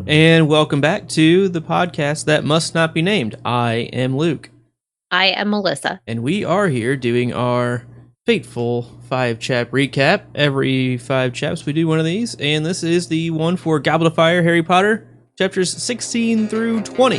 and welcome back to the podcast that must not be named. I am Luke. I am Melissa. And we are here doing our fateful 5-chap recap. Every 5 chaps we do one of these, and this is the one for Goblet of Fire, Harry Potter, chapters 16 through 20.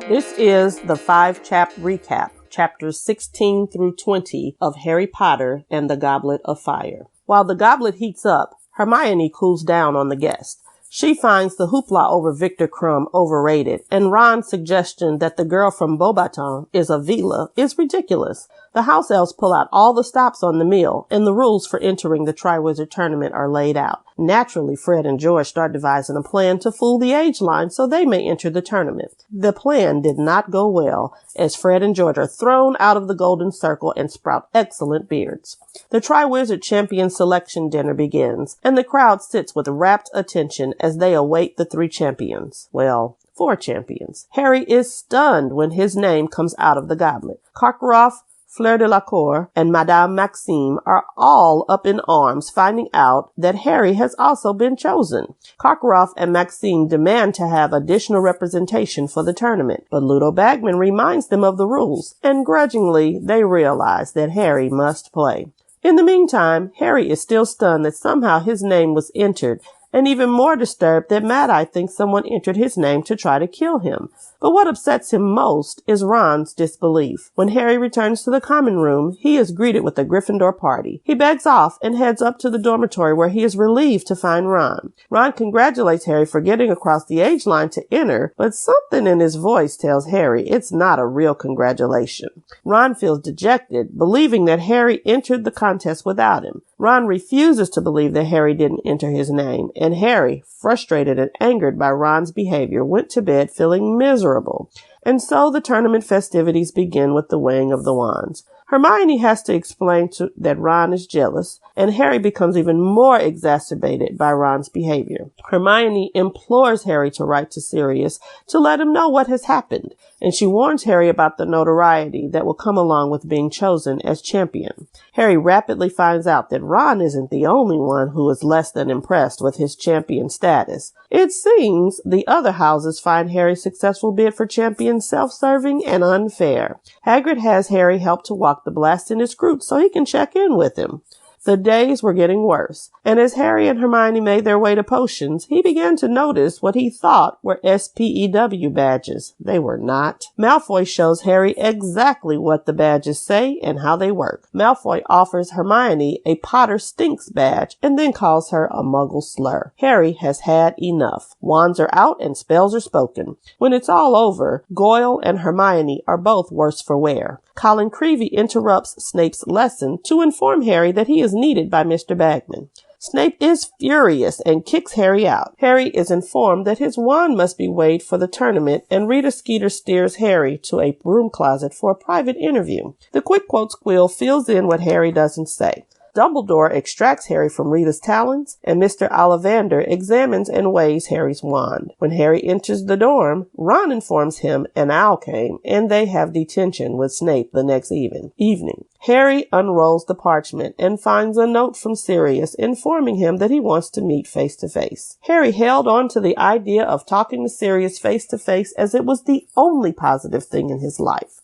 This is the 5-chap recap, chapters 16 through 20 of Harry Potter and the Goblet of Fire. While the goblet heats up, Hermione cools down on the guest. She finds the hoopla over Victor Crumb overrated, and Ron's suggestion that the girl from Beauxbatons is a Vila is ridiculous. The house elves pull out all the stops on the meal, and the rules for entering the Triwizard Tournament are laid out. Naturally, Fred and George start devising a plan to fool the age line so they may enter the tournament. The plan did not go well, as Fred and George are thrown out of the Golden Circle and sprout excellent beards. The Triwizard Champion Selection Dinner begins, and the crowd sits with rapt attention as they await the 3 champions. Well, 4 champions. Harry is stunned when his name comes out of the goblet. Karkaroff, Fleur de la Cour, and Madame Maxime are all up in arms, finding out that Harry has also been chosen. Karkaroff and Maxime demand to have additional representation for the tournament, but Ludo Bagman reminds them of the rules, and grudgingly they realize that Harry must play. In the meantime, Harry is still stunned that somehow his name was entered, and even more disturbed that Mad-Eye thinks someone entered his name to try to kill him. But what upsets him most is Ron's disbelief. When Harry returns to the common room, he is greeted with the Gryffindor Party. He begs off and heads up to the dormitory where he is relieved to find Ron. Ron congratulates Harry for getting across the age line to enter, but something in his voice tells Harry it's not a real congratulation. Ron feels dejected, believing that Harry entered the contest without him. Ron refuses to believe that Harry didn't enter his name, and Harry, frustrated and angered by Ron's behavior, went to bed feeling miserable. And so the tournament festivities begin with the weighing of the wands. Hermione has to explain that Ron is jealous, and Harry becomes even more exacerbated by Ron's behavior. Hermione implores Harry to write to Sirius to let him know what has happened, and she warns Harry about the notoriety that will come along with being chosen as champion. Harry rapidly finds out that Ron isn't the only one who is less than impressed with his champion status. It seems the other houses find Harry's successful bid for champion self-serving and unfair. Hagrid has Harry help to walk the Blasting Scrooge so he can check in with him. The days were getting worse, and as Harry and Hermione made their way to potions, he began to notice what he thought were SPEW badges. They were not. Malfoy shows Harry exactly what the badges say and how they work. Malfoy offers Hermione a Potter Stinks badge and then calls her a Muggle slur. Harry has had enough. Wands are out and spells are spoken. When it's all over, Goyle and Hermione are both worse for wear. Colin Creevey interrupts Snape's lesson to inform Harry that he is needed by Mr. Bagman. Snape is furious and kicks Harry out. Harry is informed that his wand must be weighed for the tournament, and Rita Skeeter steers Harry to a broom closet for a private interview. The quick quote squill fills in what Harry doesn't say. Dumbledore extracts Harry from Rita's talons, and Mr. Ollivander examines and weighs Harry's wand. When Harry enters the dorm, Ron informs him an owl came, and they have detention with Snape the next evening. Harry unrolls the parchment and finds a note from Sirius informing him that he wants to meet face to face. Harry held on to the idea of talking to Sirius face to face as it was the only positive thing in his life.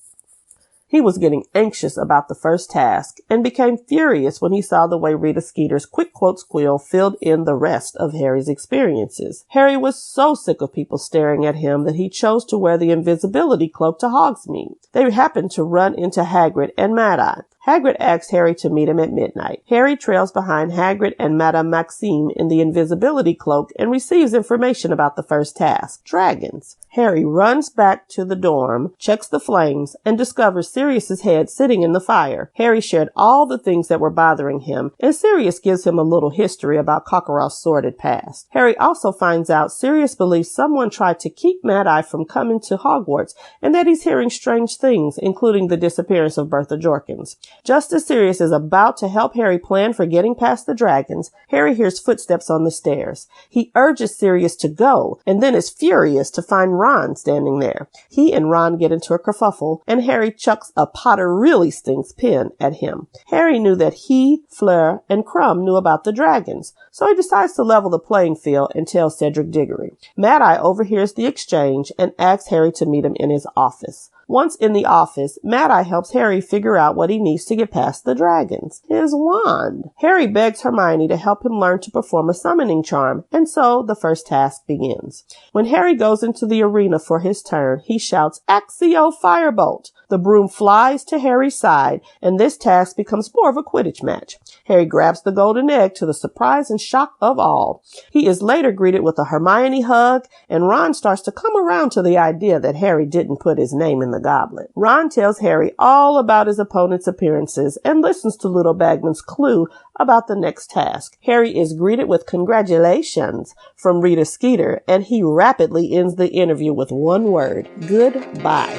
He was getting anxious about the first task and became furious when he saw the way Rita Skeeter's quick quote squill filled in the rest of Harry's experiences. Harry was so sick of people staring at him that he chose to wear the invisibility cloak to Hogsmeade. They happened to run into Hagrid and Mad-Eye. Hagrid asks Harry to meet him at midnight. Harry trails behind Hagrid and Madame Maxime in the invisibility cloak and receives information about the first task, dragons. Harry runs back to the dorm, checks the flames, and discovers Sirius's head sitting in the fire. Harry shared all the things that were bothering him, and Sirius gives him a little history about Karkaroff's sordid past. Harry also finds out Sirius believes someone tried to keep Mad-Eye from coming to Hogwarts, and that he's hearing strange things, including the disappearance of Bertha Jorkins. Just as Sirius is about to help Harry plan for getting past the dragons, Harry hears footsteps on the stairs. He urges Sirius to go, and then is furious to find Ron standing there. He and Ron get into a kerfuffle, and Harry chucks a Potter really stinks pen at him. Harry knew that he, Fleur, and Crumb knew about the dragons, so he decides to level the playing field and tell Cedric Diggory. Mad-Eye overhears the exchange and asks Harry to meet him in his office. Once in the office, Mad-Eye helps Harry figure out what he needs to get past the dragons. His wand. Harry begs Hermione to help him learn to perform a summoning charm, and so the first task begins. When Harry goes into the arena for his turn, he shouts, "Accio Firebolt!" The broom flies to Harry's side, and this task becomes more of a Quidditch match. Harry grabs the golden egg to the surprise and shock of all. He is later greeted with a Hermione hug, and Ron starts to come around to the idea that Harry didn't put his name in the goblet. Ron tells Harry all about his opponent's appearances and listens to Little Bagman's clue about the next task. Harry is greeted with congratulations from Rita Skeeter, and he rapidly ends the interview with one word: goodbye.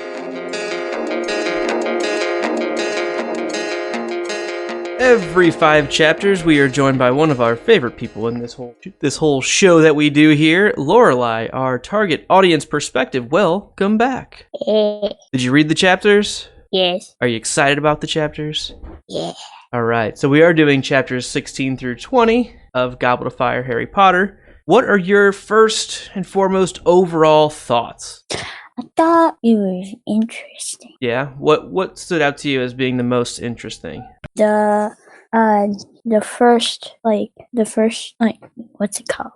Every 5 chapters, we are joined by one of our favorite people in this whole show that we do here, Lorelai, our target audience perspective. Welcome back. Did you read the chapters? Yes. Are you excited about the chapters? Yeah. All right, so we are doing chapters 16 through 20 of Goblet of Fire, Harry Potter. What are your first and foremost overall thoughts? I thought it was interesting. Yeah, what stood out to you as being the most interesting? The first, what's it called?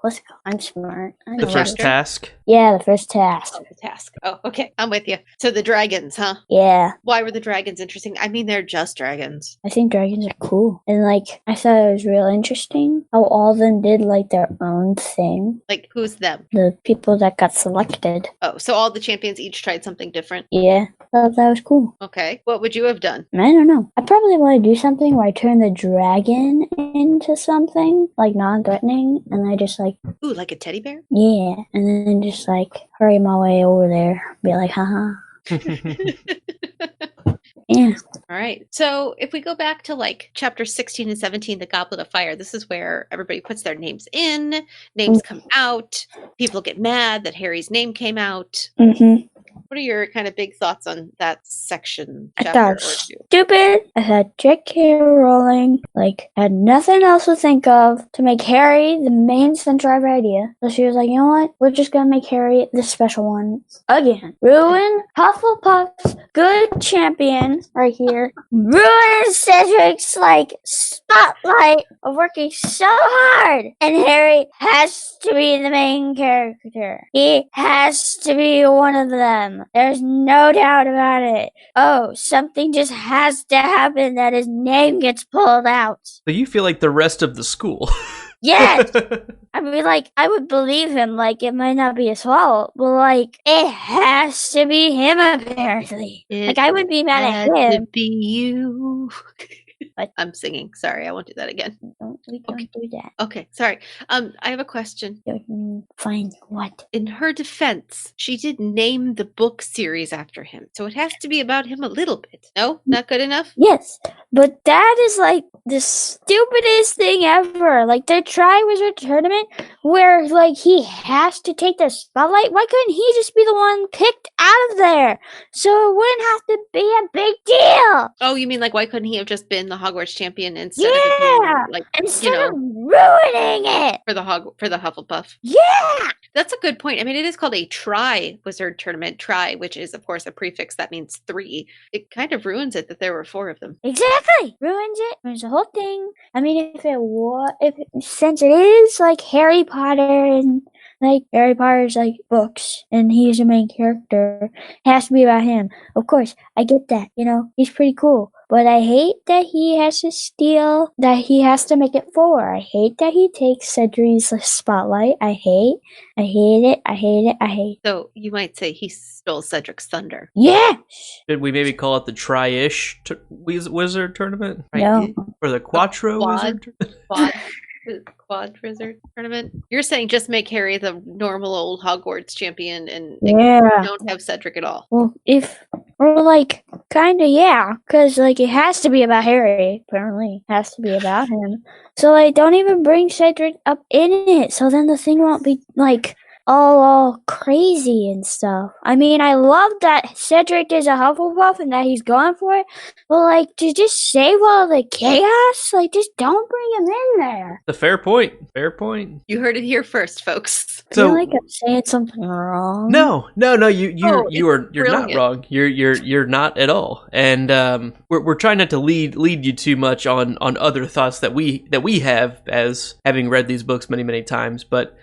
I'm smart. The first task? Yeah, the first task. Oh, the task. Oh, okay. I'm with you. So the dragons, huh? Yeah. Why were the dragons interesting? I mean, they're just dragons. I think dragons are cool. And, I thought it was real interesting how all of them did, their own thing. Like, who's them? The people that got selected. Oh, so all the champions each tried something different? Yeah. I thought that was cool. Okay. What would you have done? I don't know. I probably want to do something where I turn the dragon into something, non-threatening, and I just, Ooh, like a teddy bear? yeah, and then just, hurry my way over there. Be like, haha. Yeah. All right. So if we go back to chapter 16 and 17, the Goblet of Fire, this is where everybody puts their names in, names come out, people get mad that Harry's name came out. Mm-hmm. What are your kind of big thoughts on that section? I Chapter thought or it was two? stupid. I had J.K. Rowling, had nothing else to think of to make Harry the main center of idea. So she was like, you know what? We're just gonna make Harry the special one. Again. Ruin Hufflepuff's good champion right here. Ruin Cedric's, spotlight of working so hard. And Harry has to be the main character. He has to be one of them. There's no doubt about it. Oh, something just has to happen that his name gets pulled out. So you feel like the rest of the school. Yes! I mean, I would believe him, it might not be his fault, but, it has to be him, apparently. I would be mad at him. To be you. What? I'm singing. Sorry, I won't do that again. We don't do that. Okay, sorry. I have a question. Fine, what? In her defense, she did name the book series after him, so it has to be about him a little bit. No? Not good enough? Yes, but that is, the stupidest thing ever. The Triwizard Tournament, where, he has to take the spotlight. Why couldn't he just be the one picked out of there? So it wouldn't have to be a big deal. Oh, you mean why couldn't he have just been the Hogwarts champion instead of it being, instead of ruining it for the Hufflepuff? Yeah, that's a good point. I mean, it is called a Triwizard Tournament. Tri, which is of course a prefix that means 3. It kind of ruins it that there were 4 of them. Exactly, ruins the whole thing. I mean, since it is Harry Potter and Harry Potter's books and he's the main character, it has to be about him. Of course, I get that. He's pretty cool. But I hate that he has to steal, that he has to make it 4. I hate that he takes Cedric's spotlight. I hate it. So you might say he stole Cedric's thunder. Yeah! Should we maybe call it the Tri-ish Wizard Tournament? No. Or the Quattro Wizard Tournament? Quad Wizard Tournament? You're saying just make Harry the normal old Hogwarts champion and Yeah. don't have Cedric at all. Well, if Or, like, kinda, yeah. Because, like, it has to be about Harry, apparently. It has to be about him. So, like, don't even bring Cedric up in it, so then the thing won't be, like, all crazy and stuff. I mean, I love that Cedric is a Hufflepuff and that he's going for it, but, like, to just save all the chaos, like, just don't bring him in there. A fair point. Fair point. You heard it here first, folks. I feel like I'm saying something wrong. No, you're Oh, not brilliant. wrong. You're not at all. And we're trying not to lead you too much on other thoughts that we have as having read these books many times. But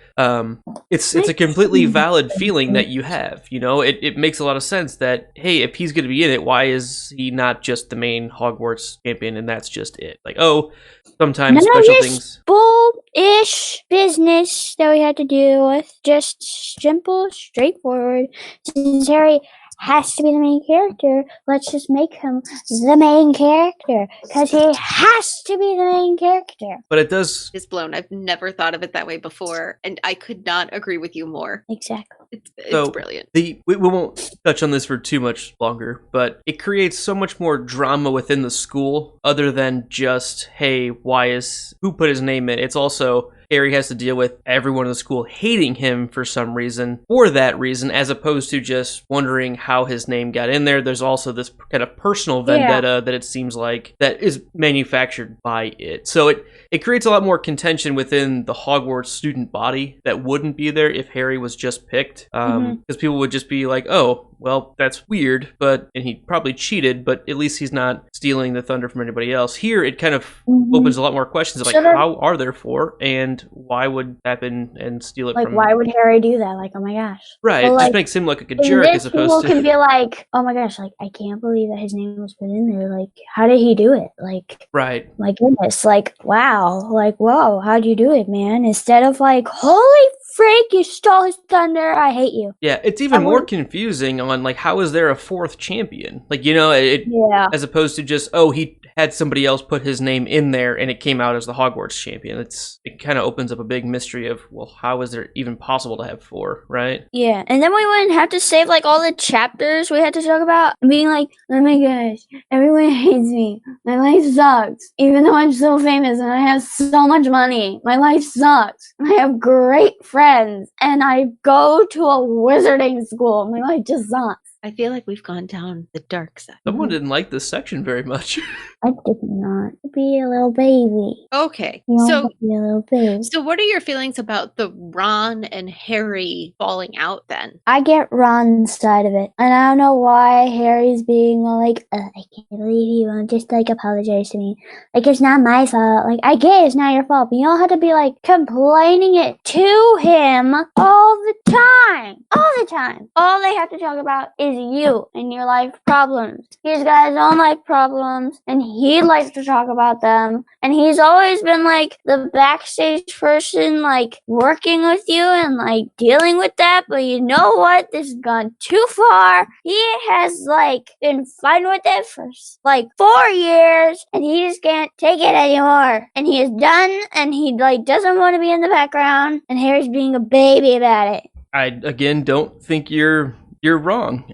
it's a completely valid feeling that you have. You know, it makes a lot of sense that, hey, if he's going to be in it, why is he not just the main Hogwarts champion and that's just it? Like, oh, sometimes None of special this things. bull-ish business that we had to deal with. Just simple, straightforward. Since Harry has to be the main character, let's just make him the main character. Because he has to be the main character. But it does. It's blown. I've never thought of it that way before, and I could not agree with you more. Exactly. It's So, brilliant. We won't touch on this for too much longer, but it creates so much more drama within the school other than just, hey, who put his name in? It's also Harry has to deal with everyone in the school hating him for some reason, for that reason, as opposed to just wondering how his name got in there. There's also this kind of personal vendetta that it seems like that is manufactured by it. So it creates a lot more contention within the Hogwarts student body that wouldn't be there if Harry was just picked. Because people would just be like, oh, well, that's weird, and he probably cheated, but at least he's not stealing the thunder from anybody else. Here, it kind of opens a lot more questions of, like, how are there for, and why would happen and steal it Like, from... why would Harry do that? Like, oh my gosh. Right, But, it like, just makes him look like a in jerk this, as opposed people to... can be like, oh my gosh, like, I can't believe that his name was put in there. Like, how did he do it? Like, Right. my goodness, like, wow, like, whoa, how'd you do it, man? Instead of like, holy freak, you stole his thunder, I hate you. Yeah, it's even more confusing on, like, how is there a fourth champion? Like, you know, as opposed to just, oh, he had somebody else put his name in there and it came out as the Hogwarts champion. It kind of opens up a big mystery of, well, how is there even possible to have four, right? Yeah, and then we wouldn't have to save, like, all the chapters we had to talk about, and being like, oh my gosh, everyone hates me, my life sucks, even though I'm so famous and I have so much money, my life sucks, I have great friends, and I go to a wizarding school, my life just sucks. I feel like we've gone down the dark side. Someone didn't like this section very much. I did not be a little baby. Okay, You want so to be a little baby. so what are your feelings about the Ron and Harry falling out then? I get Ron's side of it, and I don't know why Harry's being like, I can't believe he won't just, like, apologize to me. Like, it's not my fault. Like, I get it's not your fault, but you don't have to be, like, complaining it to him all the time. All the time. All they have to talk about is you and your life problems. He's got his own life problems, and he likes to talk about them, and he's always been, like, the backstage person, like, working with you and, like, dealing with that, but you know what? This has gone too far. He has, like, been fighting with it for, like, 4 years, and he just can't take it anymore. And he is done, and he, like, doesn't want to be in the background, and Harry's being a baby about it. I, again, don't think you're wrong.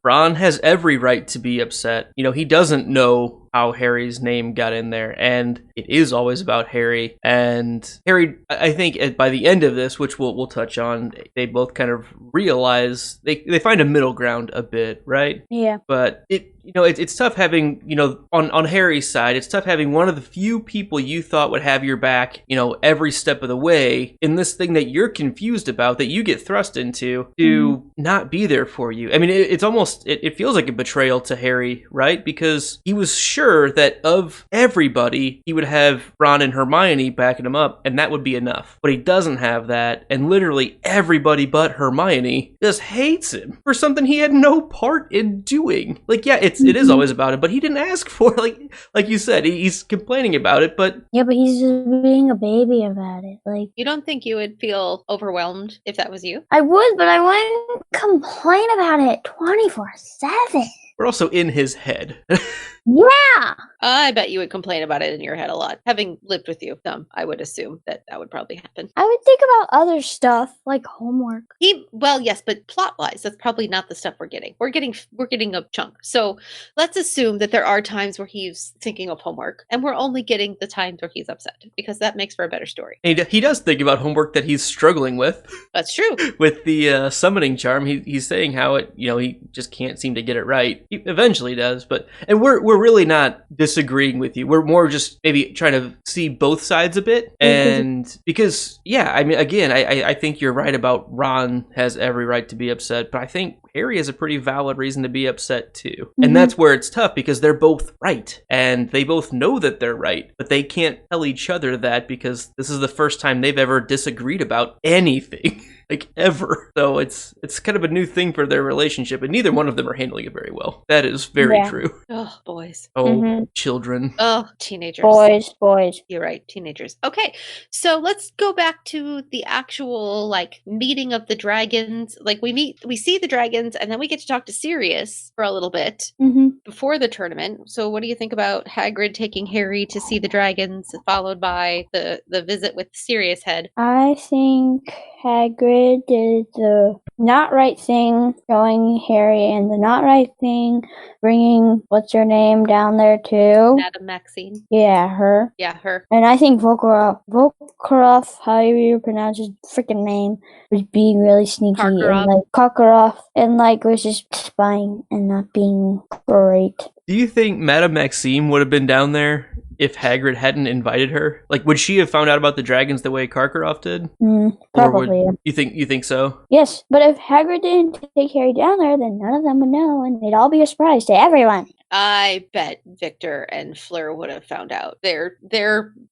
Ron has every right to be upset. You know, he doesn't know how Harry's name got in there, and it is always about Harry. And Harry, I think by the end of this, which we'll touch on, they both kind of realize they find a middle ground a bit, right? Yeah. But it's tough having, on Harry's side, it's tough having one of the few people you thought would have your back, every step of the way in this thing that you're confused about, that you get thrust into, to not be there for you. I mean, it's almost, it feels like a betrayal to Harry, right? Because he was sure that of everybody, he would have Ron and Hermione backing him up, and that would be enough. But he doesn't have that, and literally everybody but Hermione just hates him for something he had no part in doing. Like, yeah, it is always about him, but he didn't ask for it. Like you said, he's complaining about it, but... Yeah, but he's just being a baby about it. Like, You don't think you would feel overwhelmed if that was you? I would, but I wouldn't complain about it 24/7. we're also in his head. Yeah! I bet you would complain about it in your head a lot. Having lived with you, I would assume that would probably happen. I would think about other stuff like homework. Well, yes, but plot-wise, that's probably not the stuff we're getting. We're getting a chunk. So let's assume that there are times where he's thinking of homework, and we're only getting the times where he's upset, because that makes for a better story. He does think about homework that he's struggling with. That's true. With the summoning charm, he's saying how it, he just can't seem to get it right. He eventually does, and we're really not disagreeing with you. We're more just maybe trying to see both sides a bit, and because I mean, again, I think you're right about Ron has every right to be upset, but I think Harry has a pretty valid reason to be upset too. And that's where it's tough, because they're both right and they both know that they're right, but they can't tell each other that because this is the first time they've ever disagreed about anything. Like, ever. So it's kind of a new thing for their relationship, and neither one of them are handling it very well. That is very true. Oh, boys. Oh, children. Oh, teenagers. Boys. You're right, teenagers. Okay, so let's go back to the actual, meeting of the dragons. We see the dragons, and then we get to talk to Sirius for a little bit before the tournament. So what do you think about Hagrid taking Harry to see the dragons, followed by the visit with Sirius Head? I think Hagrid did the not right thing showing Harry, and the not right thing bringing what's her name down there too. Madame Maxine. Yeah, her. Yeah, her. And I think Volkarov, however you pronounce his freaking name, was being really sneaky and Karkaroff, and was just spying and not being great. Do you think Madame Maxime would have been down there if Hagrid hadn't invited her? Would she have found out about the dragons the way Karkaroff did? Probably. You think so? Yes, but if Hagrid didn't take Harry down there, then none of them would know, and it'd all be a surprise to everyone. I bet Victor and Fleur would have found out. Their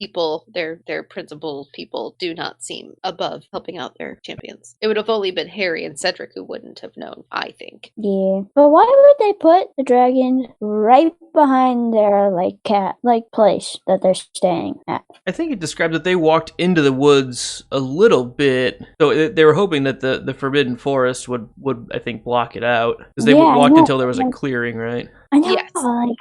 people, their principal people, do not seem above helping out their champions. It would have only been Harry and Cedric who wouldn't have known, I think. Yeah, but why would they put the dragons right behind their place that they're staying at? I think it describes that they walked into the woods a little bit, so they were hoping that the Forbidden Forest would I think block it out, because they walked until there was a clearing, right? I know. Yes,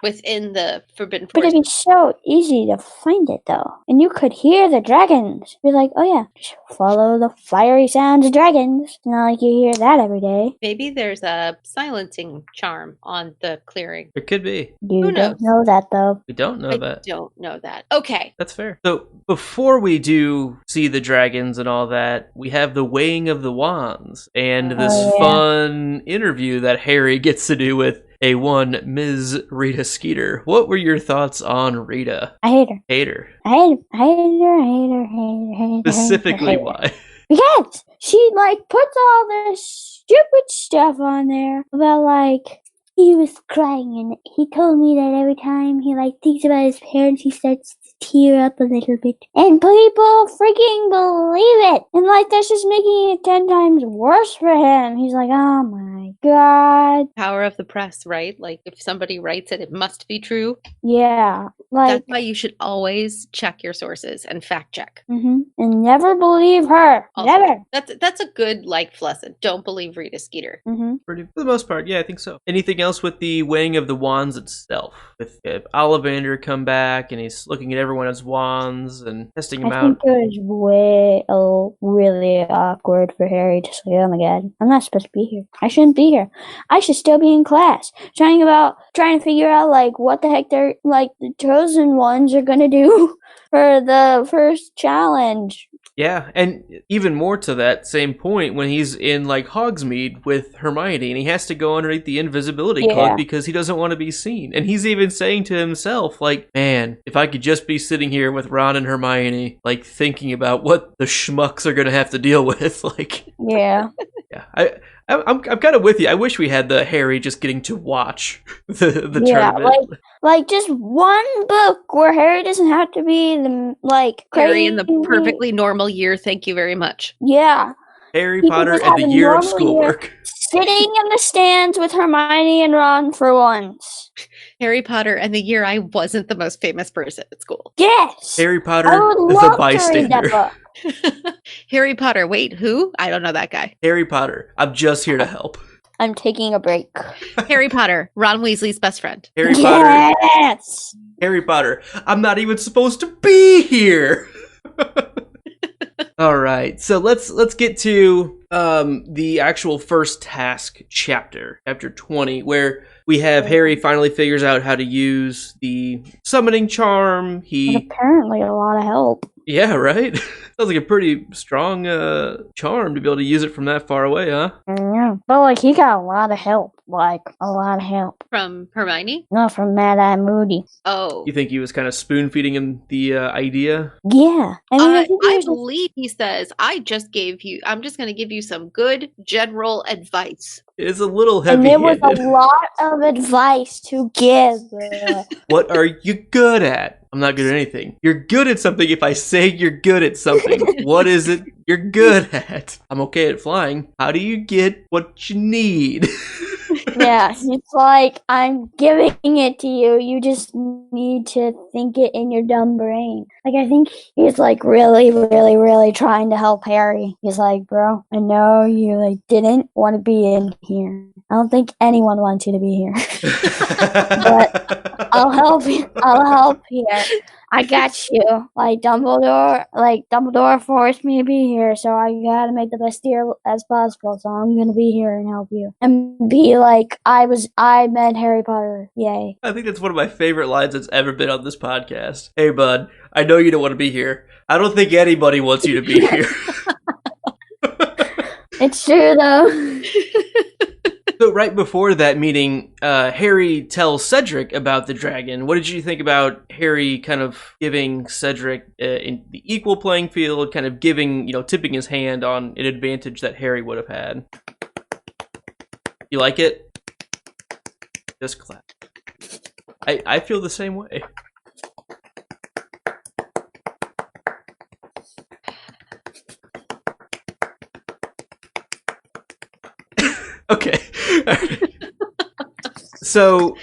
within the Forbidden Forest. But it'd be so easy to find it, though. And you could hear the dragons. Be like, oh yeah, just follow the fiery sounds of dragons. It's not like you hear that every day. Maybe there's a silencing charm on the clearing. There could be. You don't know that, though. We don't know that. I don't know that. Okay. That's fair. So before we do see the dragons and all that, we have the weighing of the wands and this fun interview that Harry gets to do with one Ms. Rita Skeeter. What were your thoughts on Rita? I hate her. Hate her. I hate her. Specifically, why? Because she puts all this stupid stuff on there about he was crying, and he told me that every time he thinks about his parents, he starts to tear up a little bit. And people freaking believe it. And that's just making it 10 times worse for him. He's like, oh my god. Power of the press, right? If somebody writes it, it must be true. Yeah. That's why you should always check your sources and fact check. And never believe her. Also, never. That's a good life lesson. Don't believe Rita Skeeter. For the most part, yeah, I think so. Anything else with the weighing of the wands itself? With Ollivander come back and he's looking at everyone's wands and testing them out. I think it was really awkward for Harry to say, oh my god, I'm not supposed to be here. I shouldn't be here. I should still be in class. Trying to figure out what the heck they're the chosen ones are gonna do for the first challenge. Yeah, and even more to that same point, when he's in Hogsmeade with Hermione and he has to go underneath the invisibility cloak because he doesn't want to be seen. And he's even saying to himself, man, if I could just be sitting here with Ron and Hermione, thinking about what the schmucks are going to have to deal with. Yeah. Yeah, I'm kind of with you. I wish we had the Harry just getting to watch the tournament. Just one book where Harry doesn't have to be the Harry in the perfectly normal year. Thank you very much. Yeah. Harry Potter and the year of schoolwork. Sitting in the stands with Hermione and Ron for once. Harry Potter and the year I wasn't the most famous person at school. Yes. Harry Potter is a bystander. Harry Potter. Wait, who? I don't know that guy. Harry Potter. I'm just here to help. I'm taking a break. Harry Potter, Ron Weasley's best friend. Harry Potter. Yes! Harry Potter. I'm not even supposed to be here. All right, so let's get to the actual first task chapter 20, where we have Harry finally figures out how to use the summoning charm. But apparently a lot of help. Yeah, right? Sounds like a pretty strong charm to be able to use it from that far away, huh? Yeah. But, like, he got a lot of help. Like, a lot of help. From Hermione? No, from Mad Eye Moody. Oh. You think he was kind of spoon-feeding him the idea? Yeah. I believe he says, I'm just going to give you some good general advice. It's a little And there was heavy-handed. a lot of advice to give. What are you good at? I'm not good at anything. You're good at something if I say you're good at something. What is it you're good at? I'm okay at flying. How do you get what you need? Yeah, it's like, I'm giving it to you. You just need to think it in your dumb brain. Like, I think he's, like, really, really, really trying to help Harry. He's like, bro, I know you, like, didn't want to be in here. I don't think anyone wants you to be here. But I'll help you. I'll help here. I got you. Like Dumbledore forced me to be here, so I gotta make the best deal as possible. So I'm gonna be here and help you. And be like, I met Harry Potter. Yay. I think that's one of my favorite lines that's ever been on this podcast. Hey, bud, I know you don't want to be here. I don't think anybody wants you to be here. It's true, though. So right before that meeting, Harry tells Cedric about the dragon. What did you think about Harry kind of giving Cedric in the equal playing field, kind of giving, tipping his hand on an advantage that Harry would have had? You like it? Just clap. I feel the same way. Okay. So,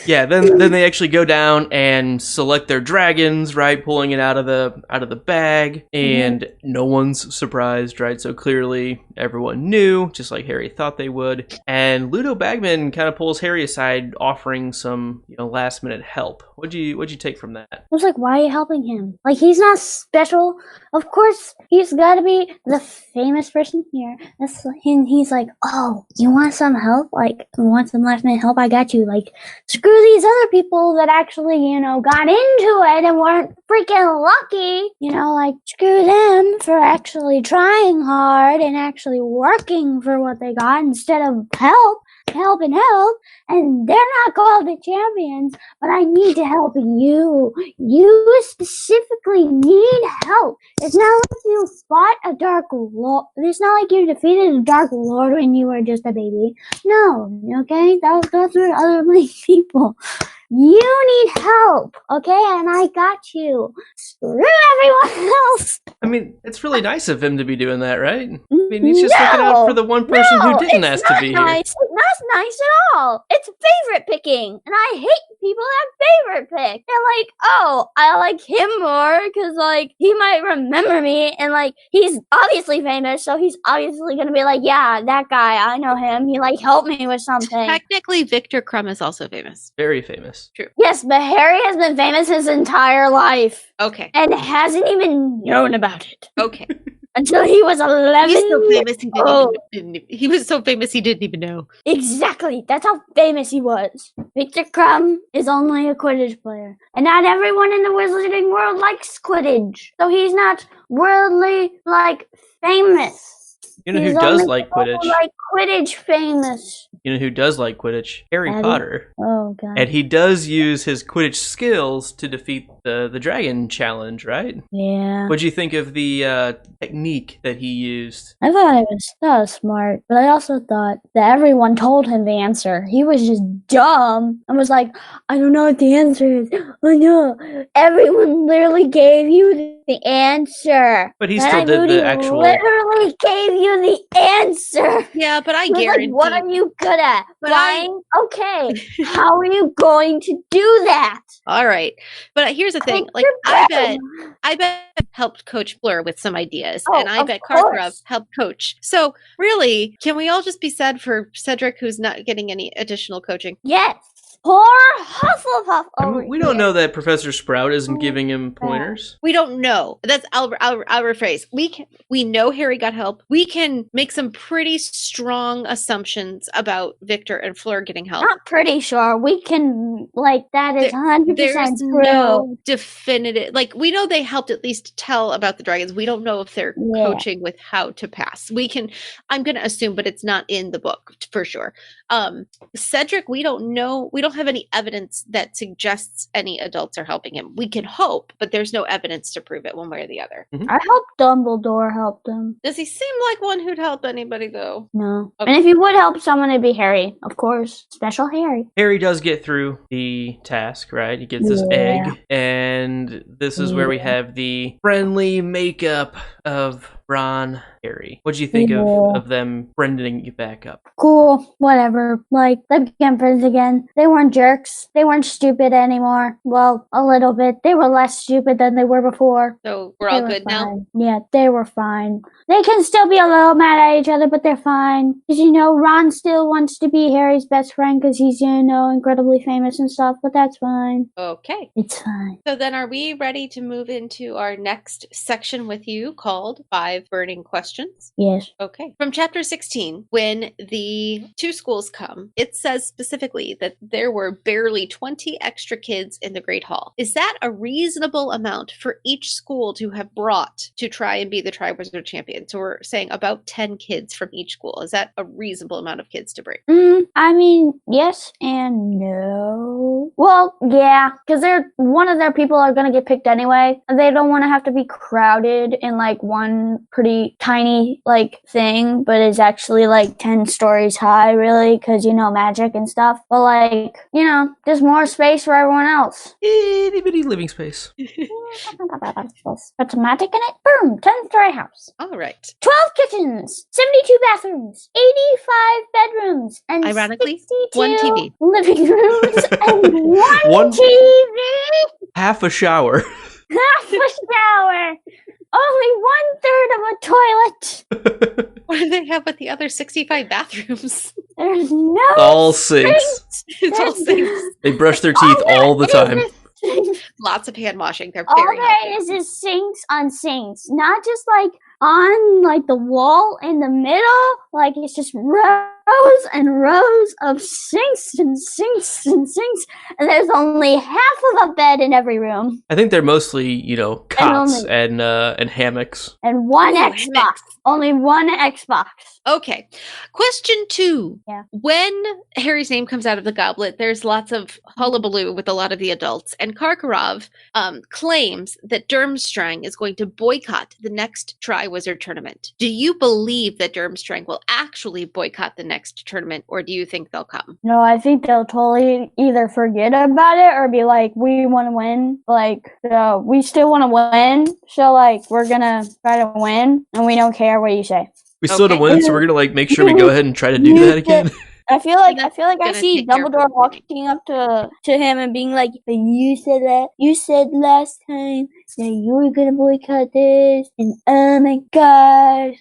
yeah, then they actually go down and select their dragons, right? Pulling it out of the bag, and no one's surprised, right? So clearly everyone knew, just like Harry thought they would. And Ludo Bagman kind of pulls Harry aside, offering some, last minute help. What'd you take from that? I was like, why are you helping him? Like, he's not special. Of course, he's got to be the famous person here. And he's like, oh, you want some help? Like, you want some last minute help? I got you. Like, screw these other people that actually, got into it and weren't freaking lucky. Like, screw them for actually trying hard and actually working for what they got instead of help. And they're not called the champions, but I need to help you. You specifically need help. It's not like you fought a Dark Lord. It's not like you defeated a Dark Lord when you were just a baby. No, okay? Those were other people. You need help, okay? And I got you. Screw everyone else. I mean, it's really nice of him to be doing that, right? I mean, he's just looking out for the one person who didn't ask to be here. It's not nice at all. It's favorite picking. And I hate people that favorite pick. They're like, oh, I like him more because, like, he might remember me. And, like, he's obviously famous. So he's obviously going to be like, yeah, that guy, I know him. He, like, helped me with something. Technically, Victor Crumb is also famous. Very famous. True. Yes, but Harry has been famous his entire life. Okay. And hasn't even known about it. Okay. Until he was 11. He's so famous he was so famous he didn't even know. Exactly. That's how famous he was. Victor Crumb is only a Quidditch player. And not everyone in the wizarding world likes Quidditch. So he's not worldly, like, famous. You know He's who does only like Quidditch? Like Quidditch famous. You know who does like Quidditch? Harry Daddy? Potter. Oh, God. And he does use his Quidditch skills to defeat the dragon challenge, right? Yeah. What'd you think of the technique that he used? I thought that was smart, but I also thought that everyone told him the answer. He was just dumb and was like, I don't know what the answer is. I know. Everyone literally gave you the answer. But he That still did Moody the actual... literally literally gave you the answer. Yeah, but I He was guarantee. like, what are you good at? But Flying? Okay. How are you going to do that? All right. But here's the thing. Like, I bet helped Coach Fleur with some ideas. Oh, and I of bet Karkaroff course. helped Coach. So really, can we all just be sad for Cedric, who's not getting any additional coaching? Yes. Poor Hufflepuff I over mean, we don't here. know that Professor Sprout isn't giving him pointers. We don't know. I'll rephrase. We know Harry got help. We can make some pretty strong assumptions about Victor and Fleur getting help. Not pretty sure. We can, that is 100% There's true. no definitive, we know they helped at least tell about the dragons. We don't know if they're coaching with how to pass. I'm going to assume, but it's not in the book for sure. Cedric, we don't know. We don't have any evidence that suggests any adults are helping him. We can hope, but there's no evidence to prove it one way or the other. Mm-hmm. I hope Dumbledore helped him. Does he seem like one who'd help anybody, though? No. Okay. And if he would help someone, it'd be Harry. Of course. Special Harry. Harry does get through the task, right? He gets his egg, and this is where we have the friendly makeup of Ron, Harry. What'd you think of them friending you back up? Cool. Whatever. They became friends again. They weren't jerks. They weren't stupid anymore. Well, a little bit. They were less stupid than they were before. So we're all good now? Yeah, they were fine. They can still be a little mad at each other, but they're fine. Because, Ron still wants to be Harry's best friend because he's, incredibly famous and stuff, but that's fine. Okay. It's fine. So then are we ready to move into our next section with you called 5 Burning Questions? Yes. Okay. From chapter 16, when the 2 schools come, it says specifically that there were barely 20 extra kids in the Great Hall. Is that a reasonable amount for each school to have brought to try and be the Triwizard Champion? So we're saying about 10 kids from each school. Is that a reasonable amount of kids to bring? Yes and no. Well, yeah, because one of their people are going to get picked anyway. And they don't want to have to be crowded in one pretty tiny thing, but it's actually 10 stories high, really, because magic and stuff. But there's more space for everyone else. Itty bitty living space. Put some magic in it. Boom! 10-story house. All right. 12 kitchens, 72 bathrooms, 85 bedrooms, and ironically, 62 1 TV. living rooms, and one TV. Half a shower. Half a shower. Only 1/3 of a toilet. What do they have with the other 65 bathrooms? There's no all sinks. It's all sinks. They brush their teeth all the time. Lots of hand washing. They're all very there is sinks on sinks, not just on the wall in the middle. It's just rows and rows of sinks and sinks and sinks, and there's only half of a bed in every room. I think they're mostly, cots and hammocks. And one Xbox. Hammocks. Only one Xbox. Okay. Question 2. Yeah. When Harry's name comes out of the goblet, there's lots of hullabaloo with a lot of the adults, and Karkaroff claims that Durmstrang is going to boycott the next Triwizard Tournament. Do you believe that Durmstrang will actually boycott the next tournament, or do you think they'll come? No, I think they'll totally either forget about it or be like, we want to win. We still want to win. So, we're going to try to win, and we don't care what you say. We still to win, so we're gonna make sure we go ahead and try to do that again. I feel like I see Dumbledore walking up to him and being like, "But you said last time that you were gonna boycott this, and oh my gosh!"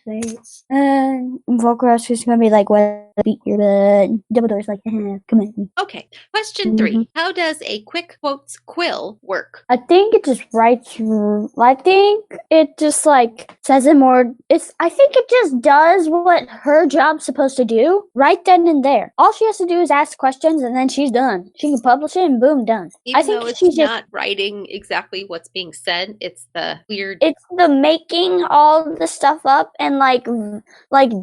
And Volcross is gonna be like, "What? Beat your butt." Dumbledore's like, "Come on." Okay. Question 3. How does a quick quotes quill work? I think it just writes. I think it just says it more. I think it just does what her job's supposed to do right then and there. All she has to do is ask questions, and then she's done. She can publish it, and boom, done. Even though it's not writing exactly what's being said, it's the weird. It's the making all the stuff up and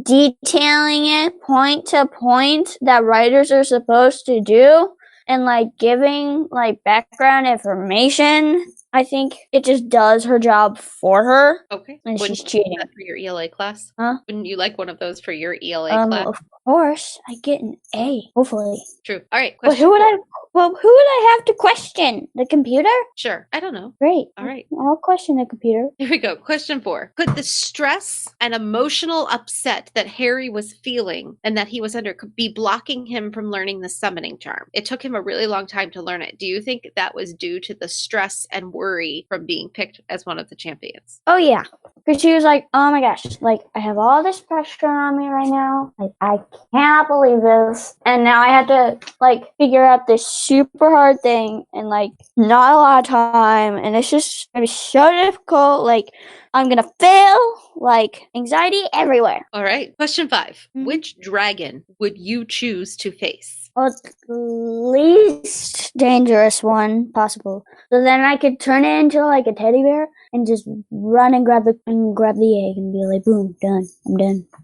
detailing it point to point that writers are supposed to do, and giving background information. I think it just does her job for her. Okay. And Wouldn't she's cheating. you like that for your ELA class? Huh? Wouldn't you like one of those for your ELA class? Of course, I get an A. Hopefully. True. All right. But Question who would 4. I? Well, who would I have to question? The computer? Sure. I don't know. Great. All right. I'll question the computer. Here we go. Question 4. Could the stress and emotional upset that Harry was feeling and that he was under be blocking him from learning the summoning charm? It took him a really long time to learn it. Do you think that was due to the stress and worry from being picked as one of the champions? Oh, yeah. Because she was like, oh my gosh, like, I have all this pressure on me right now. Like, I cannot believe this. And now I have to, like, figure out this super hard thing and, like, not a lot of time. And it's just going to be so difficult. Like, I'm going to fail. Like, anxiety everywhere. All right. Question 5. Mhm. Which dragon would you choose to face? Well, it's the least dangerous one possible. So then I could turn it into, like, a teddy bear and just run and grab the egg and be like, boom, done.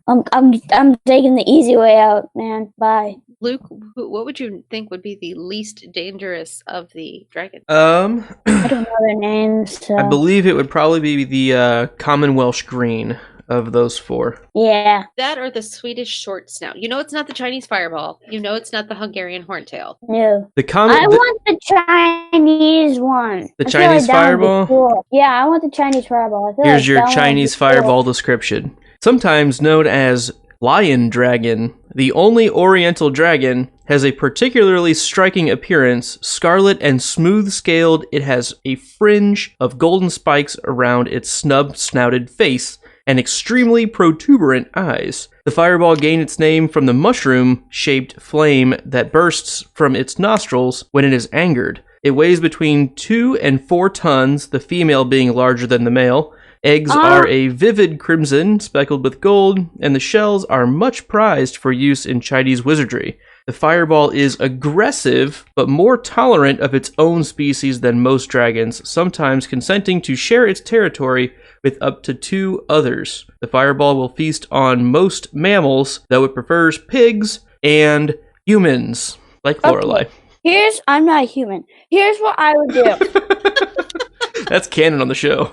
I'm done. I'm taking the easy way out, man. Bye. Luke, what would you think would be the least dangerous of the dragons? I don't know their names. So. I believe it would probably be the common Welsh green of those 4. Yeah. That or the Swedish short snout. You know it's not the Chinese fireball. You know it's not the Hungarian horntail. No. The common. I want the Chinese one. The I feel Chinese like that would be fireball? cool. Yeah, I want the Chinese fireball. I feel Here's like your that one would Chinese be cool. fireball description. Sometimes known as lion dragon, the only oriental dragon has a particularly striking appearance, scarlet and smooth-scaled. It has a fringe of golden spikes around its snub-snouted face and extremely protuberant eyes. The fireball gained its name from the mushroom-shaped flame that bursts from its nostrils when it is angered. It weighs between 2 and 4 tons, the female being larger than the male. Eggs are a vivid crimson, speckled with gold, and the shells are much prized for use in Chinese wizardry. The fireball is aggressive, but more tolerant of its own species than most dragons, sometimes consenting to share its territory with up to 2 others. The fireball will feast on most mammals, though it prefers pigs and humans, like Lorelai. I'm not a human. Here's what I would do. That's canon on the show.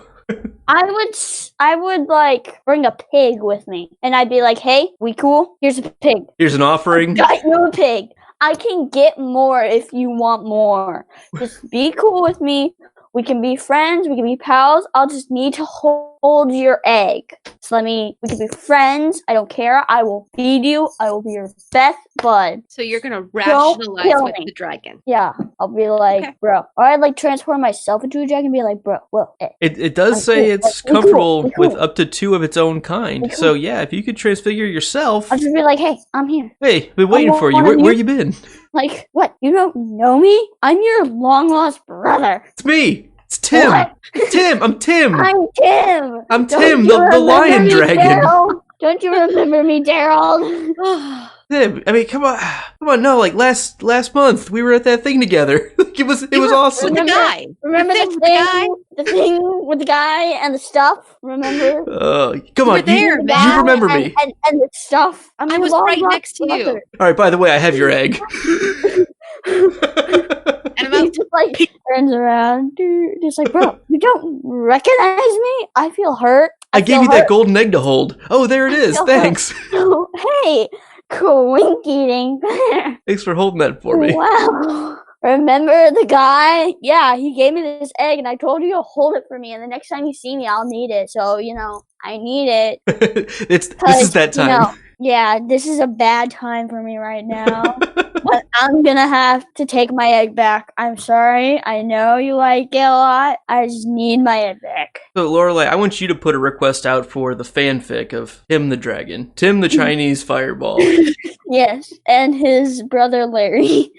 I would like bring a pig with me, and I'd be like, "Hey, we cool? Here's a pig. Here's an offering. Got you a pig. I can get more if you want more. Just be cool with me. We can be friends. We can be pals. I'll just need to hold your egg. So we can be friends. I don't care. I will feed you. I will be your best bud. So you're going to rationalize kill with me. the dragon. Yeah, I'll be like, Okay. bro. Or I'd like transform myself into a dragon and be like, bro, well, hey. It does I'm say cool. it's Like, we comfortable cool. with up to 2 of its own kind. Cool. So yeah, if you could transfigure yourself. I'll just be like, hey, I'm here. Hey, been waiting for you. Where you been? Like, what? You don't know me? I'm your long lost brother. It's me. It's Tim. What? Tim. I'm Tim. I'm Tim. I'm Don't Tim, you the remember lion me, dragon. Daryl? Don't you remember me, Daryl? Tim. I mean, come on. No, like last month we were at that thing together. it was awesome. With the guy. Remember thing the with the guy? the thing with the guy and the stuff? Remember? Come You on, were there, you man. remember me. And the stuff. I your was long right lost next to you. brother. All right. By the way, I have your egg. And He about just like turns around, dude, just like, bro, you don't recognize me? I feel hurt. I gave feel you that hurt. golden egg to hold. Oh, there it is. feel Thanks. Hey, Quink eating. Thanks for holding that for me. Wow. Remember the guy? Yeah, he gave me this egg, and I told you to hold it for me. And the next time you see me, I'll need it. So I need it. This is that time. Yeah, this is a bad time for me right now. But I'm gonna have to take my egg back. I'm sorry. I know you like it a lot. I just need my egg back. So, Lorelai, I want you to put a request out for the fanfic of Tim the Dragon. Tim the Chinese Fireball. Yes, and his brother Larry.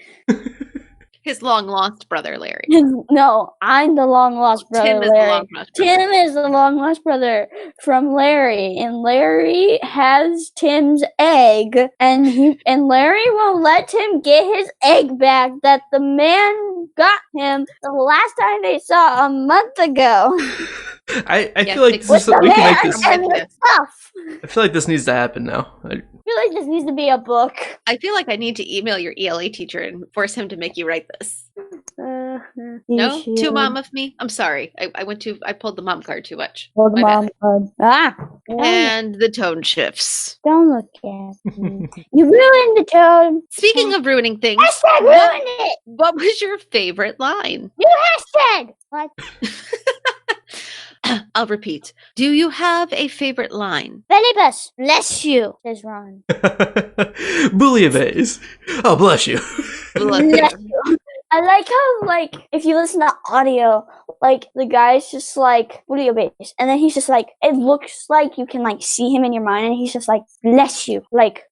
his long lost brother, Larry. No, I'm the long lost brother, Tim is Larry. the long lost brother. Tim is the long lost brother from Larry, and Larry has Tim's egg, and Larry won't let Tim get his egg back that the man got him the last time they saw a month ago. I Yeah, feel like fix this is With the we can make man this. and the stuff. I feel like this needs to happen now. I feel like this needs to be a book. I feel like I need to email your ELA teacher and force him to make you write this. No, too mom of me. I'm sorry. I pulled the mom card too much. Well, the My mom bad. And the tone shifts. Don't look at me. You ruined the tone. Speaking of ruining things, Hashtag ruined it. what was your favorite line? New hashtag. What? I'll repeat. Do you have a favorite line? Velibus, bless you, says Ron. Bouillabaisse. Oh, bless you. Bless you. I like how, like, if you listen to audio, like, the guy's just like, what are your base? And then he's just like, it looks like you can, like, see him in your mind, and he's just like, bless you. Like,